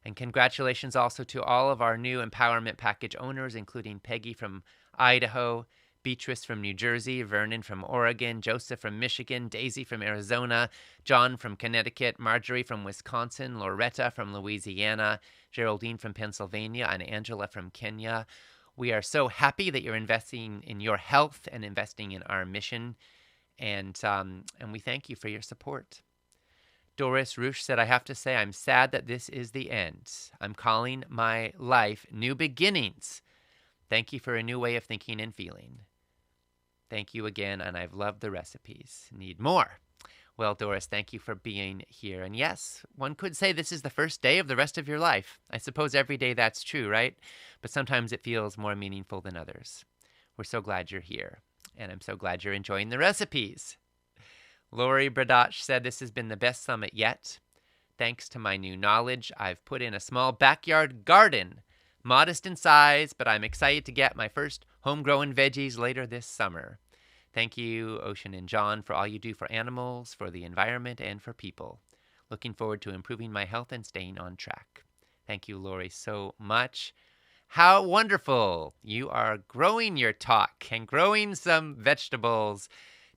And congratulations also to all of our new empowerment package owners, including Peggy from Idaho, Beatrice from New Jersey, Vernon from Oregon, Joseph from Michigan, Daisy from Arizona, John from Connecticut, Marjorie from Wisconsin, Loretta from Louisiana, Geraldine from Pennsylvania, and Angela from Kenya. We are so happy that you're investing in your health and investing in our mission, and we thank you for your support. Doris Roosh said, "I have to say I'm sad that this is the end. I'm calling my life New Beginnings. Thank you for a new way of thinking and feeling." Thank you again, and I've loved the recipes. Need more. Well, Doris, thank you for being here. And yes, one could say this is the first day of the rest of your life. I suppose every day that's true, right? But sometimes it feels more meaningful than others. We're so glad you're here, and I'm so glad you're enjoying the recipes. Lori Bradach said, "This has been the best summit yet. Thanks to my new knowledge, I've put in a small backyard garden. Modest in size, but I'm excited to get my first homegrown veggies later this summer. Thank you, Ocean and John, for all you do for animals, for the environment, and for people. Looking forward to improving my health and staying on track." Thank you, Lori, so much. How wonderful. You are growing your talk and growing some vegetables.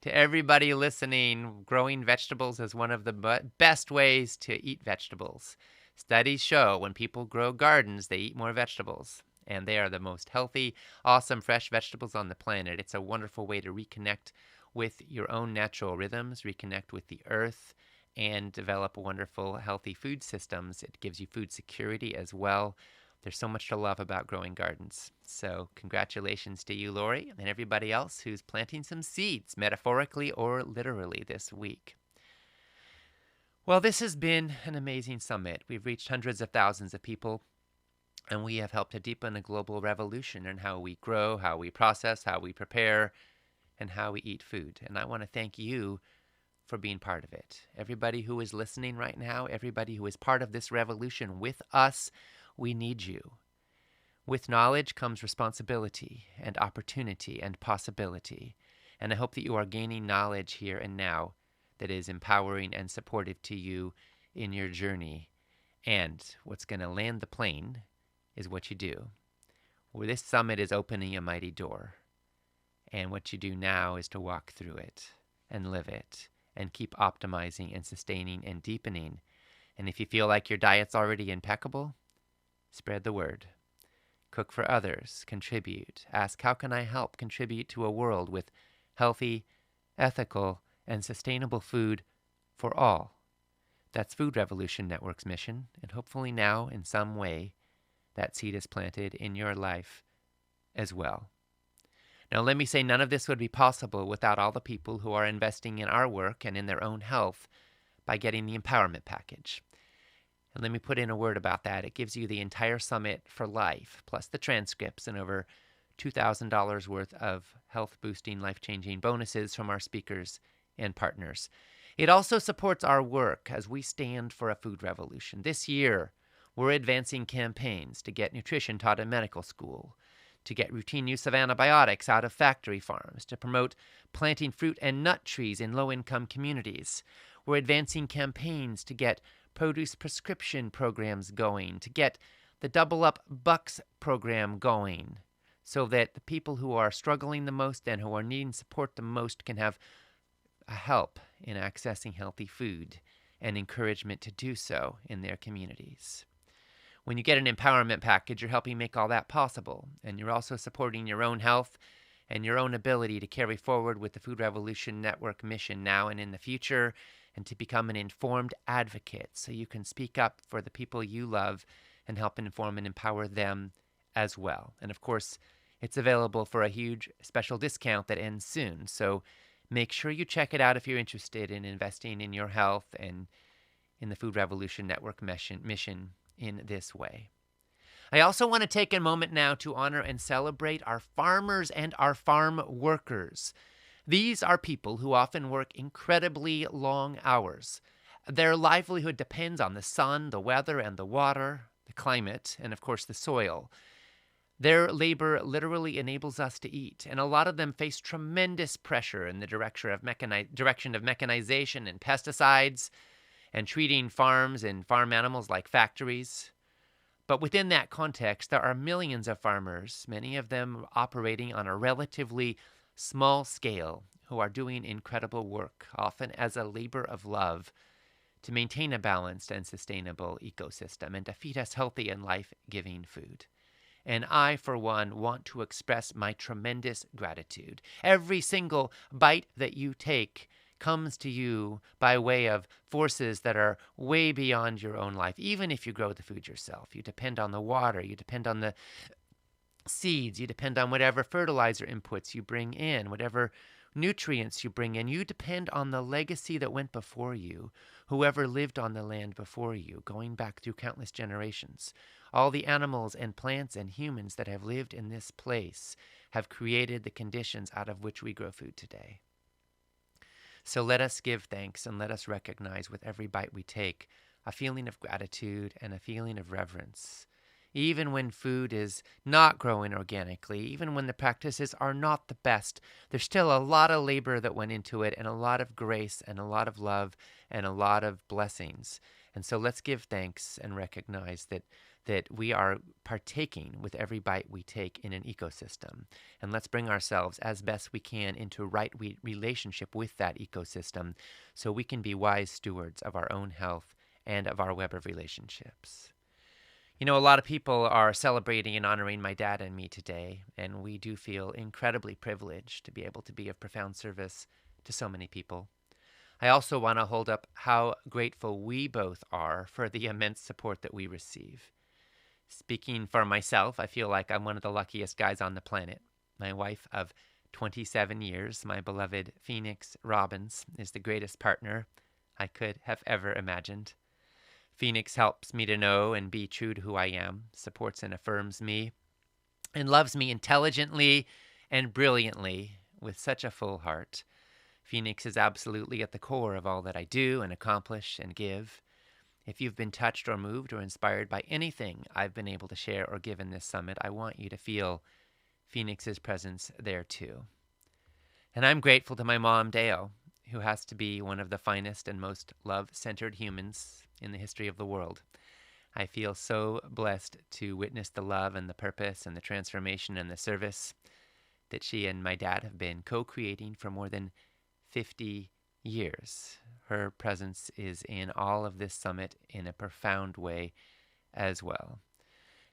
To everybody listening, growing vegetables is one of the best ways to eat vegetables. Studies show when people grow gardens, they eat more vegetables. And they are the most healthy, awesome, fresh vegetables on the planet. It's a wonderful way to reconnect with your own natural rhythms, reconnect with the earth, and develop wonderful, healthy food systems. It gives you food security as well. There's so much to love about growing gardens. So congratulations to you, Lori, and everybody else who's planting some seeds, metaphorically or literally, this week. Well, this has been an amazing summit. We've reached hundreds of thousands of people, and we have helped to deepen a global revolution in how we grow, how we process, how we prepare, and how we eat food. And I want to thank you for being part of it. Everybody who is listening right now, everybody who is part of this revolution with us, we need you. With knowledge comes responsibility and opportunity and possibility. And I hope that you are gaining knowledge here and now that is empowering and supportive to you in your journey. And what's going to land the plane is what you do. Well, this summit is opening a mighty door. And what you do now is to walk through it and live it and keep optimizing and sustaining and deepening. And if you feel like your diet's already impeccable, spread the word. Cook for others, contribute. Ask, how can I help contribute to a world with healthy, ethical, and sustainable food for all? That's Food Revolution Network's mission, and hopefully now, in some way, that seed is planted in your life as well. Now, let me say none of this would be possible without all the people who are investing in our work and in their own health by getting the empowerment package. And let me put in a word about that. It gives you the entire summit for life, plus the transcripts and over $2,000 worth of health-boosting, life-changing bonuses from our speakers and partners. It also supports our work as we stand for a food revolution. This year, we're advancing campaigns to get nutrition taught in medical school, to get routine use of antibiotics out of factory farms, to promote planting fruit and nut trees in low-income communities. We're advancing campaigns to get produce prescription programs going, to get the Double Up Bucks program going, so that the people who are struggling the most and who are needing support the most can have help in accessing healthy food and encouragement to do so in their communities. When you get an empowerment package, you're helping make all that possible, and you're also supporting your own health and your own ability to carry forward with the Food Revolution Network mission now and in the future, and to become an informed advocate so you can speak up for the people you love and help inform and empower them as well. And of course, it's available for a huge special discount that ends soon, so make sure you check it out if you're interested in investing in your health and in the Food Revolution Network mission in this way. I also want to take a moment now to honor and celebrate our farmers and our farm workers. These are people who often work incredibly long hours. Their livelihood depends on the sun, the weather, and the water, the climate, and of course the soil. Their labor literally enables us to eat, and a lot of them face tremendous pressure in the direction of mechanization and pesticides, and treating farms and farm animals like factories. But within that context, there are millions of farmers, many of them operating on a relatively small scale, who are doing incredible work, often as a labor of love, to maintain a balanced and sustainable ecosystem and to feed us healthy and life-giving food. And I, for one, want to express my tremendous gratitude. Every single bite that you take comes to you by way of forces that are way beyond your own life. Even if you grow the food yourself, you depend on the water, you depend on the seeds, you depend on whatever fertilizer inputs you bring in, whatever nutrients you bring in. You depend on the legacy that went before you, whoever lived on the land before you, going back through countless generations. All the animals and plants and humans that have lived in this place have created the conditions out of which we grow food today. So let us give thanks and let us recognize with every bite we take a feeling of gratitude and a feeling of reverence. Even when food is not growing organically, even when the practices are not the best, there's still a lot of labor that went into it and a lot of grace and a lot of love and a lot of blessings. And so let's give thanks and recognize that we are partaking with every bite we take in an ecosystem. And let's bring ourselves as best we can into right relationship with that ecosystem so we can be wise stewards of our own health and of our web of relationships. You know, a lot of people are celebrating and honoring my dad and me today, and we do feel incredibly privileged to be able to be of profound service to so many people. I also want to hold up how grateful we both are for the immense support that we receive. Speaking for myself, I feel like I'm one of the luckiest guys on the planet. My wife of 27 years, my beloved Phoenix Robbins, is the greatest partner I could have ever imagined. Phoenix helps me to know and be true to who I am, supports and affirms me, and loves me intelligently and brilliantly with such a full heart. Phoenix is absolutely at the core of all that I do and accomplish and give. If you've been touched or moved or inspired by anything I've been able to share or give in this summit, I want you to feel Phoenix's presence there too. And I'm grateful to my mom, Deo, who has to be one of the finest and most love-centered humans in the history of the world. I feel so blessed to witness the love and the purpose and the transformation and the service that she and my dad have been co-creating for more than 50 years. Her presence is in all of this summit in a profound way as well.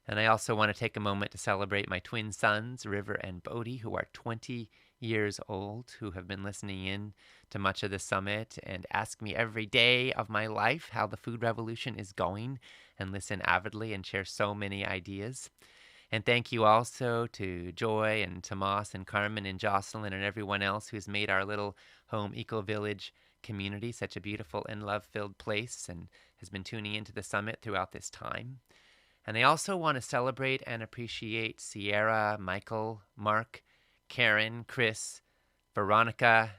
And I also want to take a moment to celebrate my twin sons, River and Bodhi, who are 20 years old, who have been listening in to much of the summit and ask me every day of my life how the food revolution is going and listen avidly and share so many ideas. And thank you also to Joy and Tomas and Carmen and Jocelyn and everyone else who's made our little home eco-village community such a beautiful and love-filled place and has been tuning into the summit throughout this time. And I also want to celebrate and appreciate Sierra, Michael, Mark, Karen, Chris, Veronica,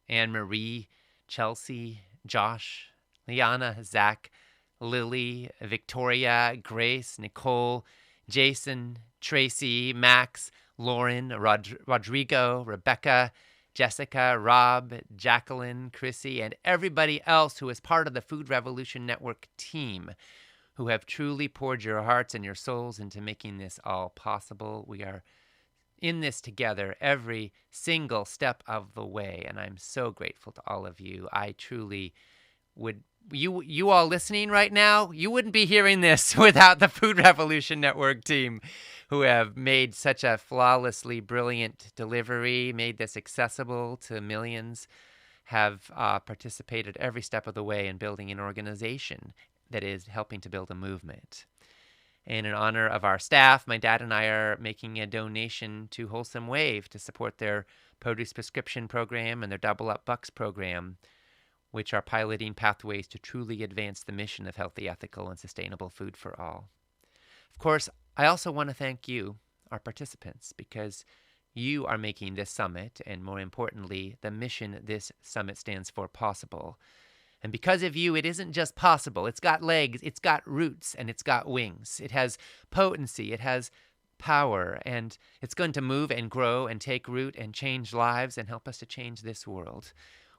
Anne-Marie, Chelsea, Josh, Liana, Zach, Lily, Victoria, Grace, Nicole, Jason, Tracy, Max, Lauren, Rodrigo, Rebecca, Jessica, Rob, Jacqueline, Chrissy, and everybody else who is part of the Food Revolution Network team, who have truly poured your hearts and your souls into making this all possible. We are in this together every single step of the way, and I'm so grateful to all of you. I truly would, you all listening right now, you wouldn't be hearing this without the Food Revolution Network team, who have made such a flawlessly brilliant delivery, made this accessible to millions, have participated every step of the way in building an organization that is helping to build a movement. And in honor of our staff, my dad and I are making a donation to Wholesome Wave to support their produce prescription program and their Double Up Bucks program, which are piloting pathways to truly advance the mission of healthy, ethical, and sustainable food for all. Of course, I also want to thank you, our participants, because you are making this summit, and more importantly, the mission this summit stands for, possible. And because of you, it isn't just possible. It's got legs, it's got roots, and it's got wings. It has potency, it has power, and it's going to move and grow and take root and change lives and help us to change this world.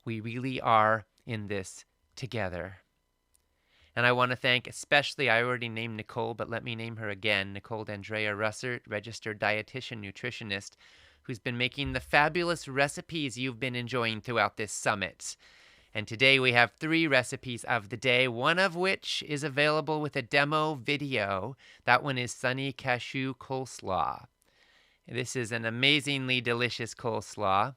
We really are in this together. And I want to thank especially, I already named Nicole, but let me name her again, Nicole D'Andrea Russert, registered dietitian nutritionist, who's been making the fabulous recipes you've been enjoying throughout this summit. And today we have 3 recipes of the day, one of which is available with a demo video. That one is Sunny Cashew Coleslaw. This is an amazingly delicious coleslaw,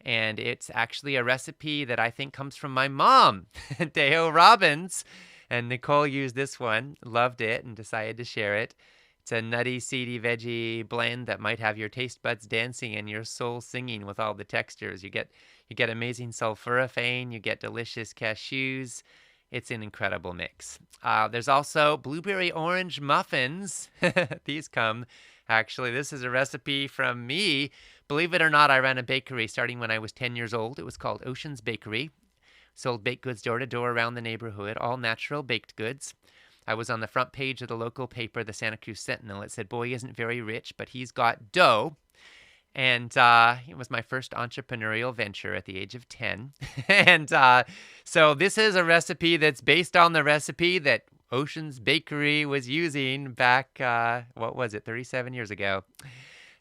and it's actually a recipe that I think comes from my mom, Deo Robbins. And Nicole used this one, loved it, and decided to share it. It's a nutty, seedy, veggie blend that might have your taste buds dancing and your soul singing with all the textures. You get amazing sulforaphane, you get delicious cashews. It's an incredible mix. There's also blueberry orange muffins. These come, actually, this is a recipe from me. Believe it or not, I ran a bakery starting when I was 10 years old. It was called Ocean's Bakery. Sold baked goods door to door around the neighborhood, all natural baked goods. I was on the front page of the local paper, the Santa Cruz Sentinel. It said, "Boy isn't very rich, but he's got dough." And it was my first entrepreneurial venture at the age of 10. And so this is a recipe that's based on the recipe that Ocean's Bakery was using back, 37 years ago.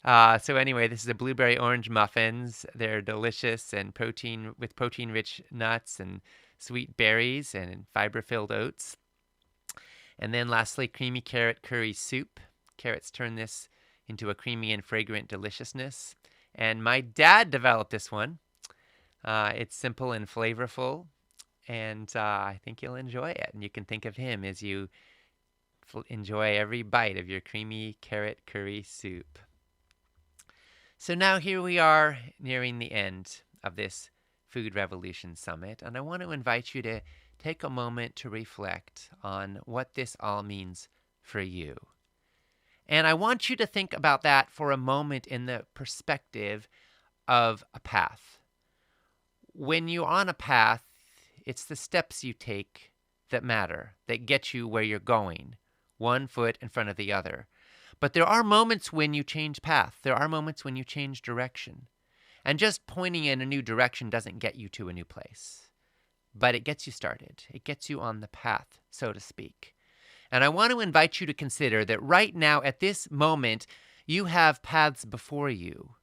So anyway, this is the blueberry orange muffins. They're delicious and protein-rich nuts and sweet berries and fiber-filled oats. And then lastly, creamy carrot curry soup. Carrots turn this into a creamy and fragrant deliciousness. And my dad developed this one. It's simple and flavorful, and I think you'll enjoy it. And you can think of him as you enjoy every bite of your creamy carrot curry soup. So now here we are nearing the end of this Food Revolution Summit, and I want to invite you to take a moment to reflect on what this all means for you. And I want you to think about that for a moment in the perspective of a path. When you're on a path, it's the steps you take that matter, that get you where you're going, one foot in front of the other. But there are moments when you change path. There are moments when you change direction. And just pointing in a new direction doesn't get you to a new place. But it gets you started. It gets you on the path, so to speak. And I want to invite you to consider that right now, at this moment, you have paths before you.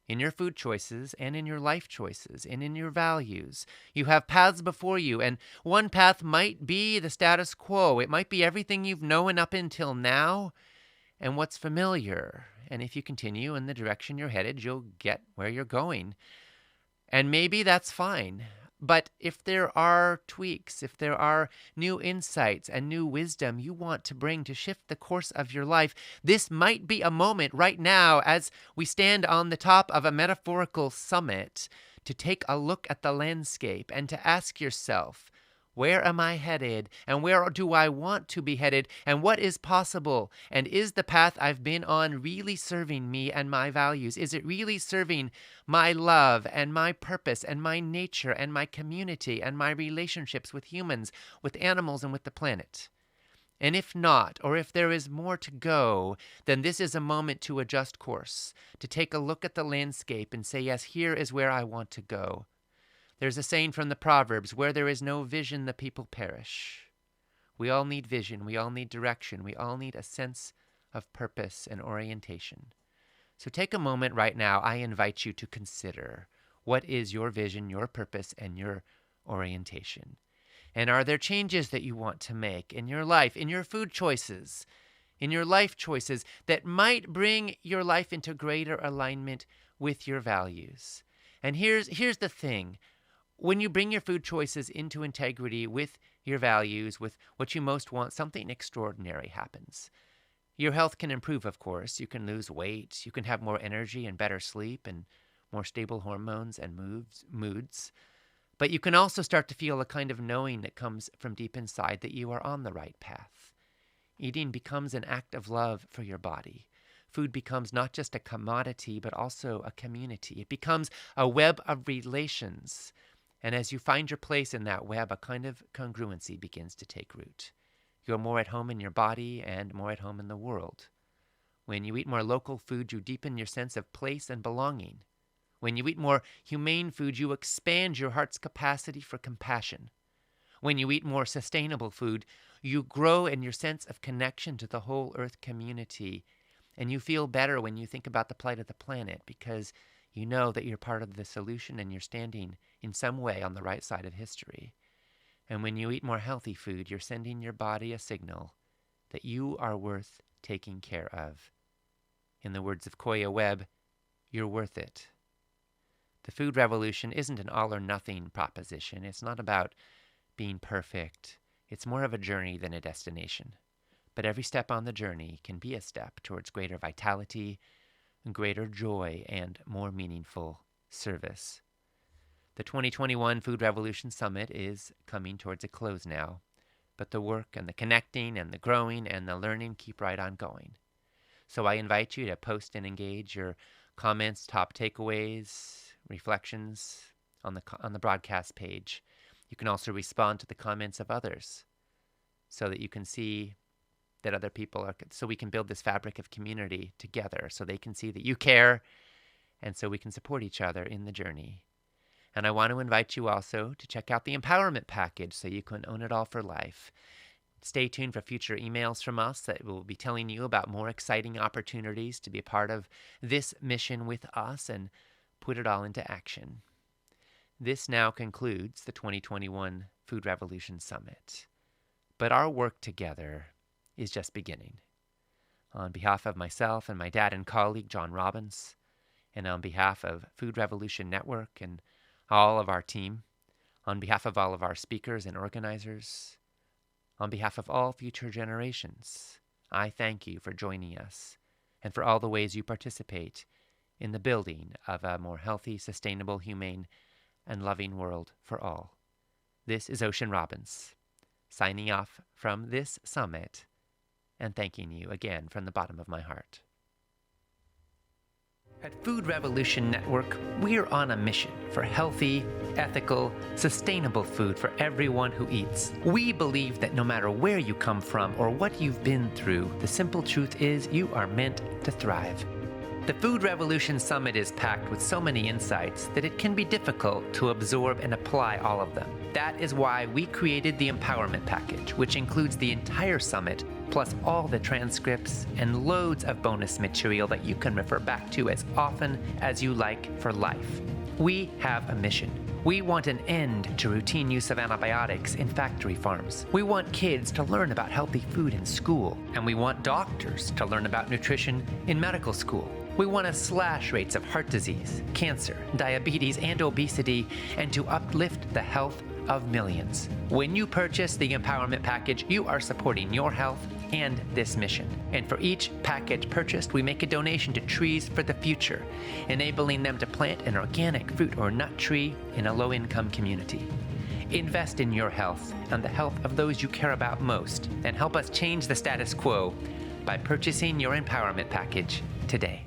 In your food choices and in your life choices and in your values. You have paths before you, and one path might be the status quo. It might be everything you've known up until now and what's familiar. And if you continue in the direction you're headed, you'll get where you're going. And maybe that's fine. But if there are tweaks, if there are new insights and new wisdom you want to bring to shift the course of your life, this might be a moment right now as we stand on the top of a metaphorical summit to take a look at the landscape and to ask yourself, where am I headed? And where do I want to be headed? And what is possible? And is the path I've been on really serving me and my values? Is it really serving my love and my purpose and my nature and my community and my relationships with humans, with animals, and with the planet? And if not, or if there is more to go, then this is a moment to adjust course, to take a look at the landscape and say, yes, here is where I want to go. There's a saying from the Proverbs, where there is no vision, the people perish. We all need vision. We all need direction. We all need a sense of purpose and orientation. So take a moment right now. I invite you to consider, what is your vision, your purpose, and your orientation? And are there changes that you want to make in your life, in your food choices, in your life choices that might bring your life into greater alignment with your values? And here's the thing. When you bring your food choices into integrity with your values, with what you most want, something extraordinary happens. Your health can improve, of course. You can lose weight. You can have more energy and better sleep and more stable hormones and moods. But you can also start to feel a kind of knowing that comes from deep inside that you are on the right path. Eating becomes an act of love for your body. Food becomes not just a commodity, but also a community. It becomes a web of relations. And as you find your place in that web, a kind of congruency begins to take root. You're more at home in your body and more at home in the world. When you eat more local food, you deepen your sense of place and belonging. When you eat more humane food, you expand your heart's capacity for compassion. When you eat more sustainable food, you grow in your sense of connection to the whole Earth community. And you feel better when you think about the plight of the planet because you know that you're part of the solution and you're standing in some way on the right side of history. And when you eat more healthy food, you're sending your body a signal that you are worth taking care of. In the words of Koya Webb, you're worth it. The food revolution isn't an all or nothing proposition. It's not about being perfect. It's more of a journey than a destination. But every step on the journey can be a step towards greater vitality, greater joy, and more meaningful service. The 2021 Food Revolution Summit is coming towards a close now, but the work and the connecting and the growing and the learning keep right on going. So I invite you to post and engage your comments, top takeaways, reflections on the broadcast page. You can also respond to the comments of others so that you can see that other people are, so we can build this fabric of community together, so they can see that you care, and so we can support each other in the journey. And I want to invite you also to check out the empowerment package so you can own it all for life. Stay tuned for future emails from us that will be telling you about more exciting opportunities to be a part of this mission with us and put it all into action. This now concludes the 2021 Food Revolution Summit. But our work together is just beginning. On behalf of myself and my dad and colleague, John Robbins, and on behalf of Food Revolution Network and all of our team, on behalf of all of our speakers and organizers, on behalf of all future generations, I thank you for joining us and for all the ways you participate in the building of a more healthy, sustainable, humane, and loving world for all. This is Ocean Robbins, signing off from this summit and thanking you again from the bottom of my heart. At Food Revolution Network, we're on a mission for healthy, ethical, sustainable food for everyone who eats. We believe that no matter where you come from or what you've been through, the simple truth is you are meant to thrive. The Food Revolution Summit is packed with so many insights that it can be difficult to absorb and apply all of them. That is why we created the Empowerment Package, which includes the entire summit, plus all the transcripts and loads of bonus material that you can refer back to as often as you like for life. We have a mission. We want an end to routine use of antibiotics in factory farms. We want kids to learn about healthy food in school, and we want doctors to learn about nutrition in medical school. We want to slash rates of heart disease, cancer, diabetes, and obesity, and to uplift the health of millions. When you purchase the Empowerment Package, you are supporting your health and this mission. And for each package purchased, we make a donation to Trees for the Future, enabling them to plant an organic fruit or nut tree in a low-income community. Invest in your health and the health of those you care about most, and help us change the status quo by purchasing your Empowerment Package today.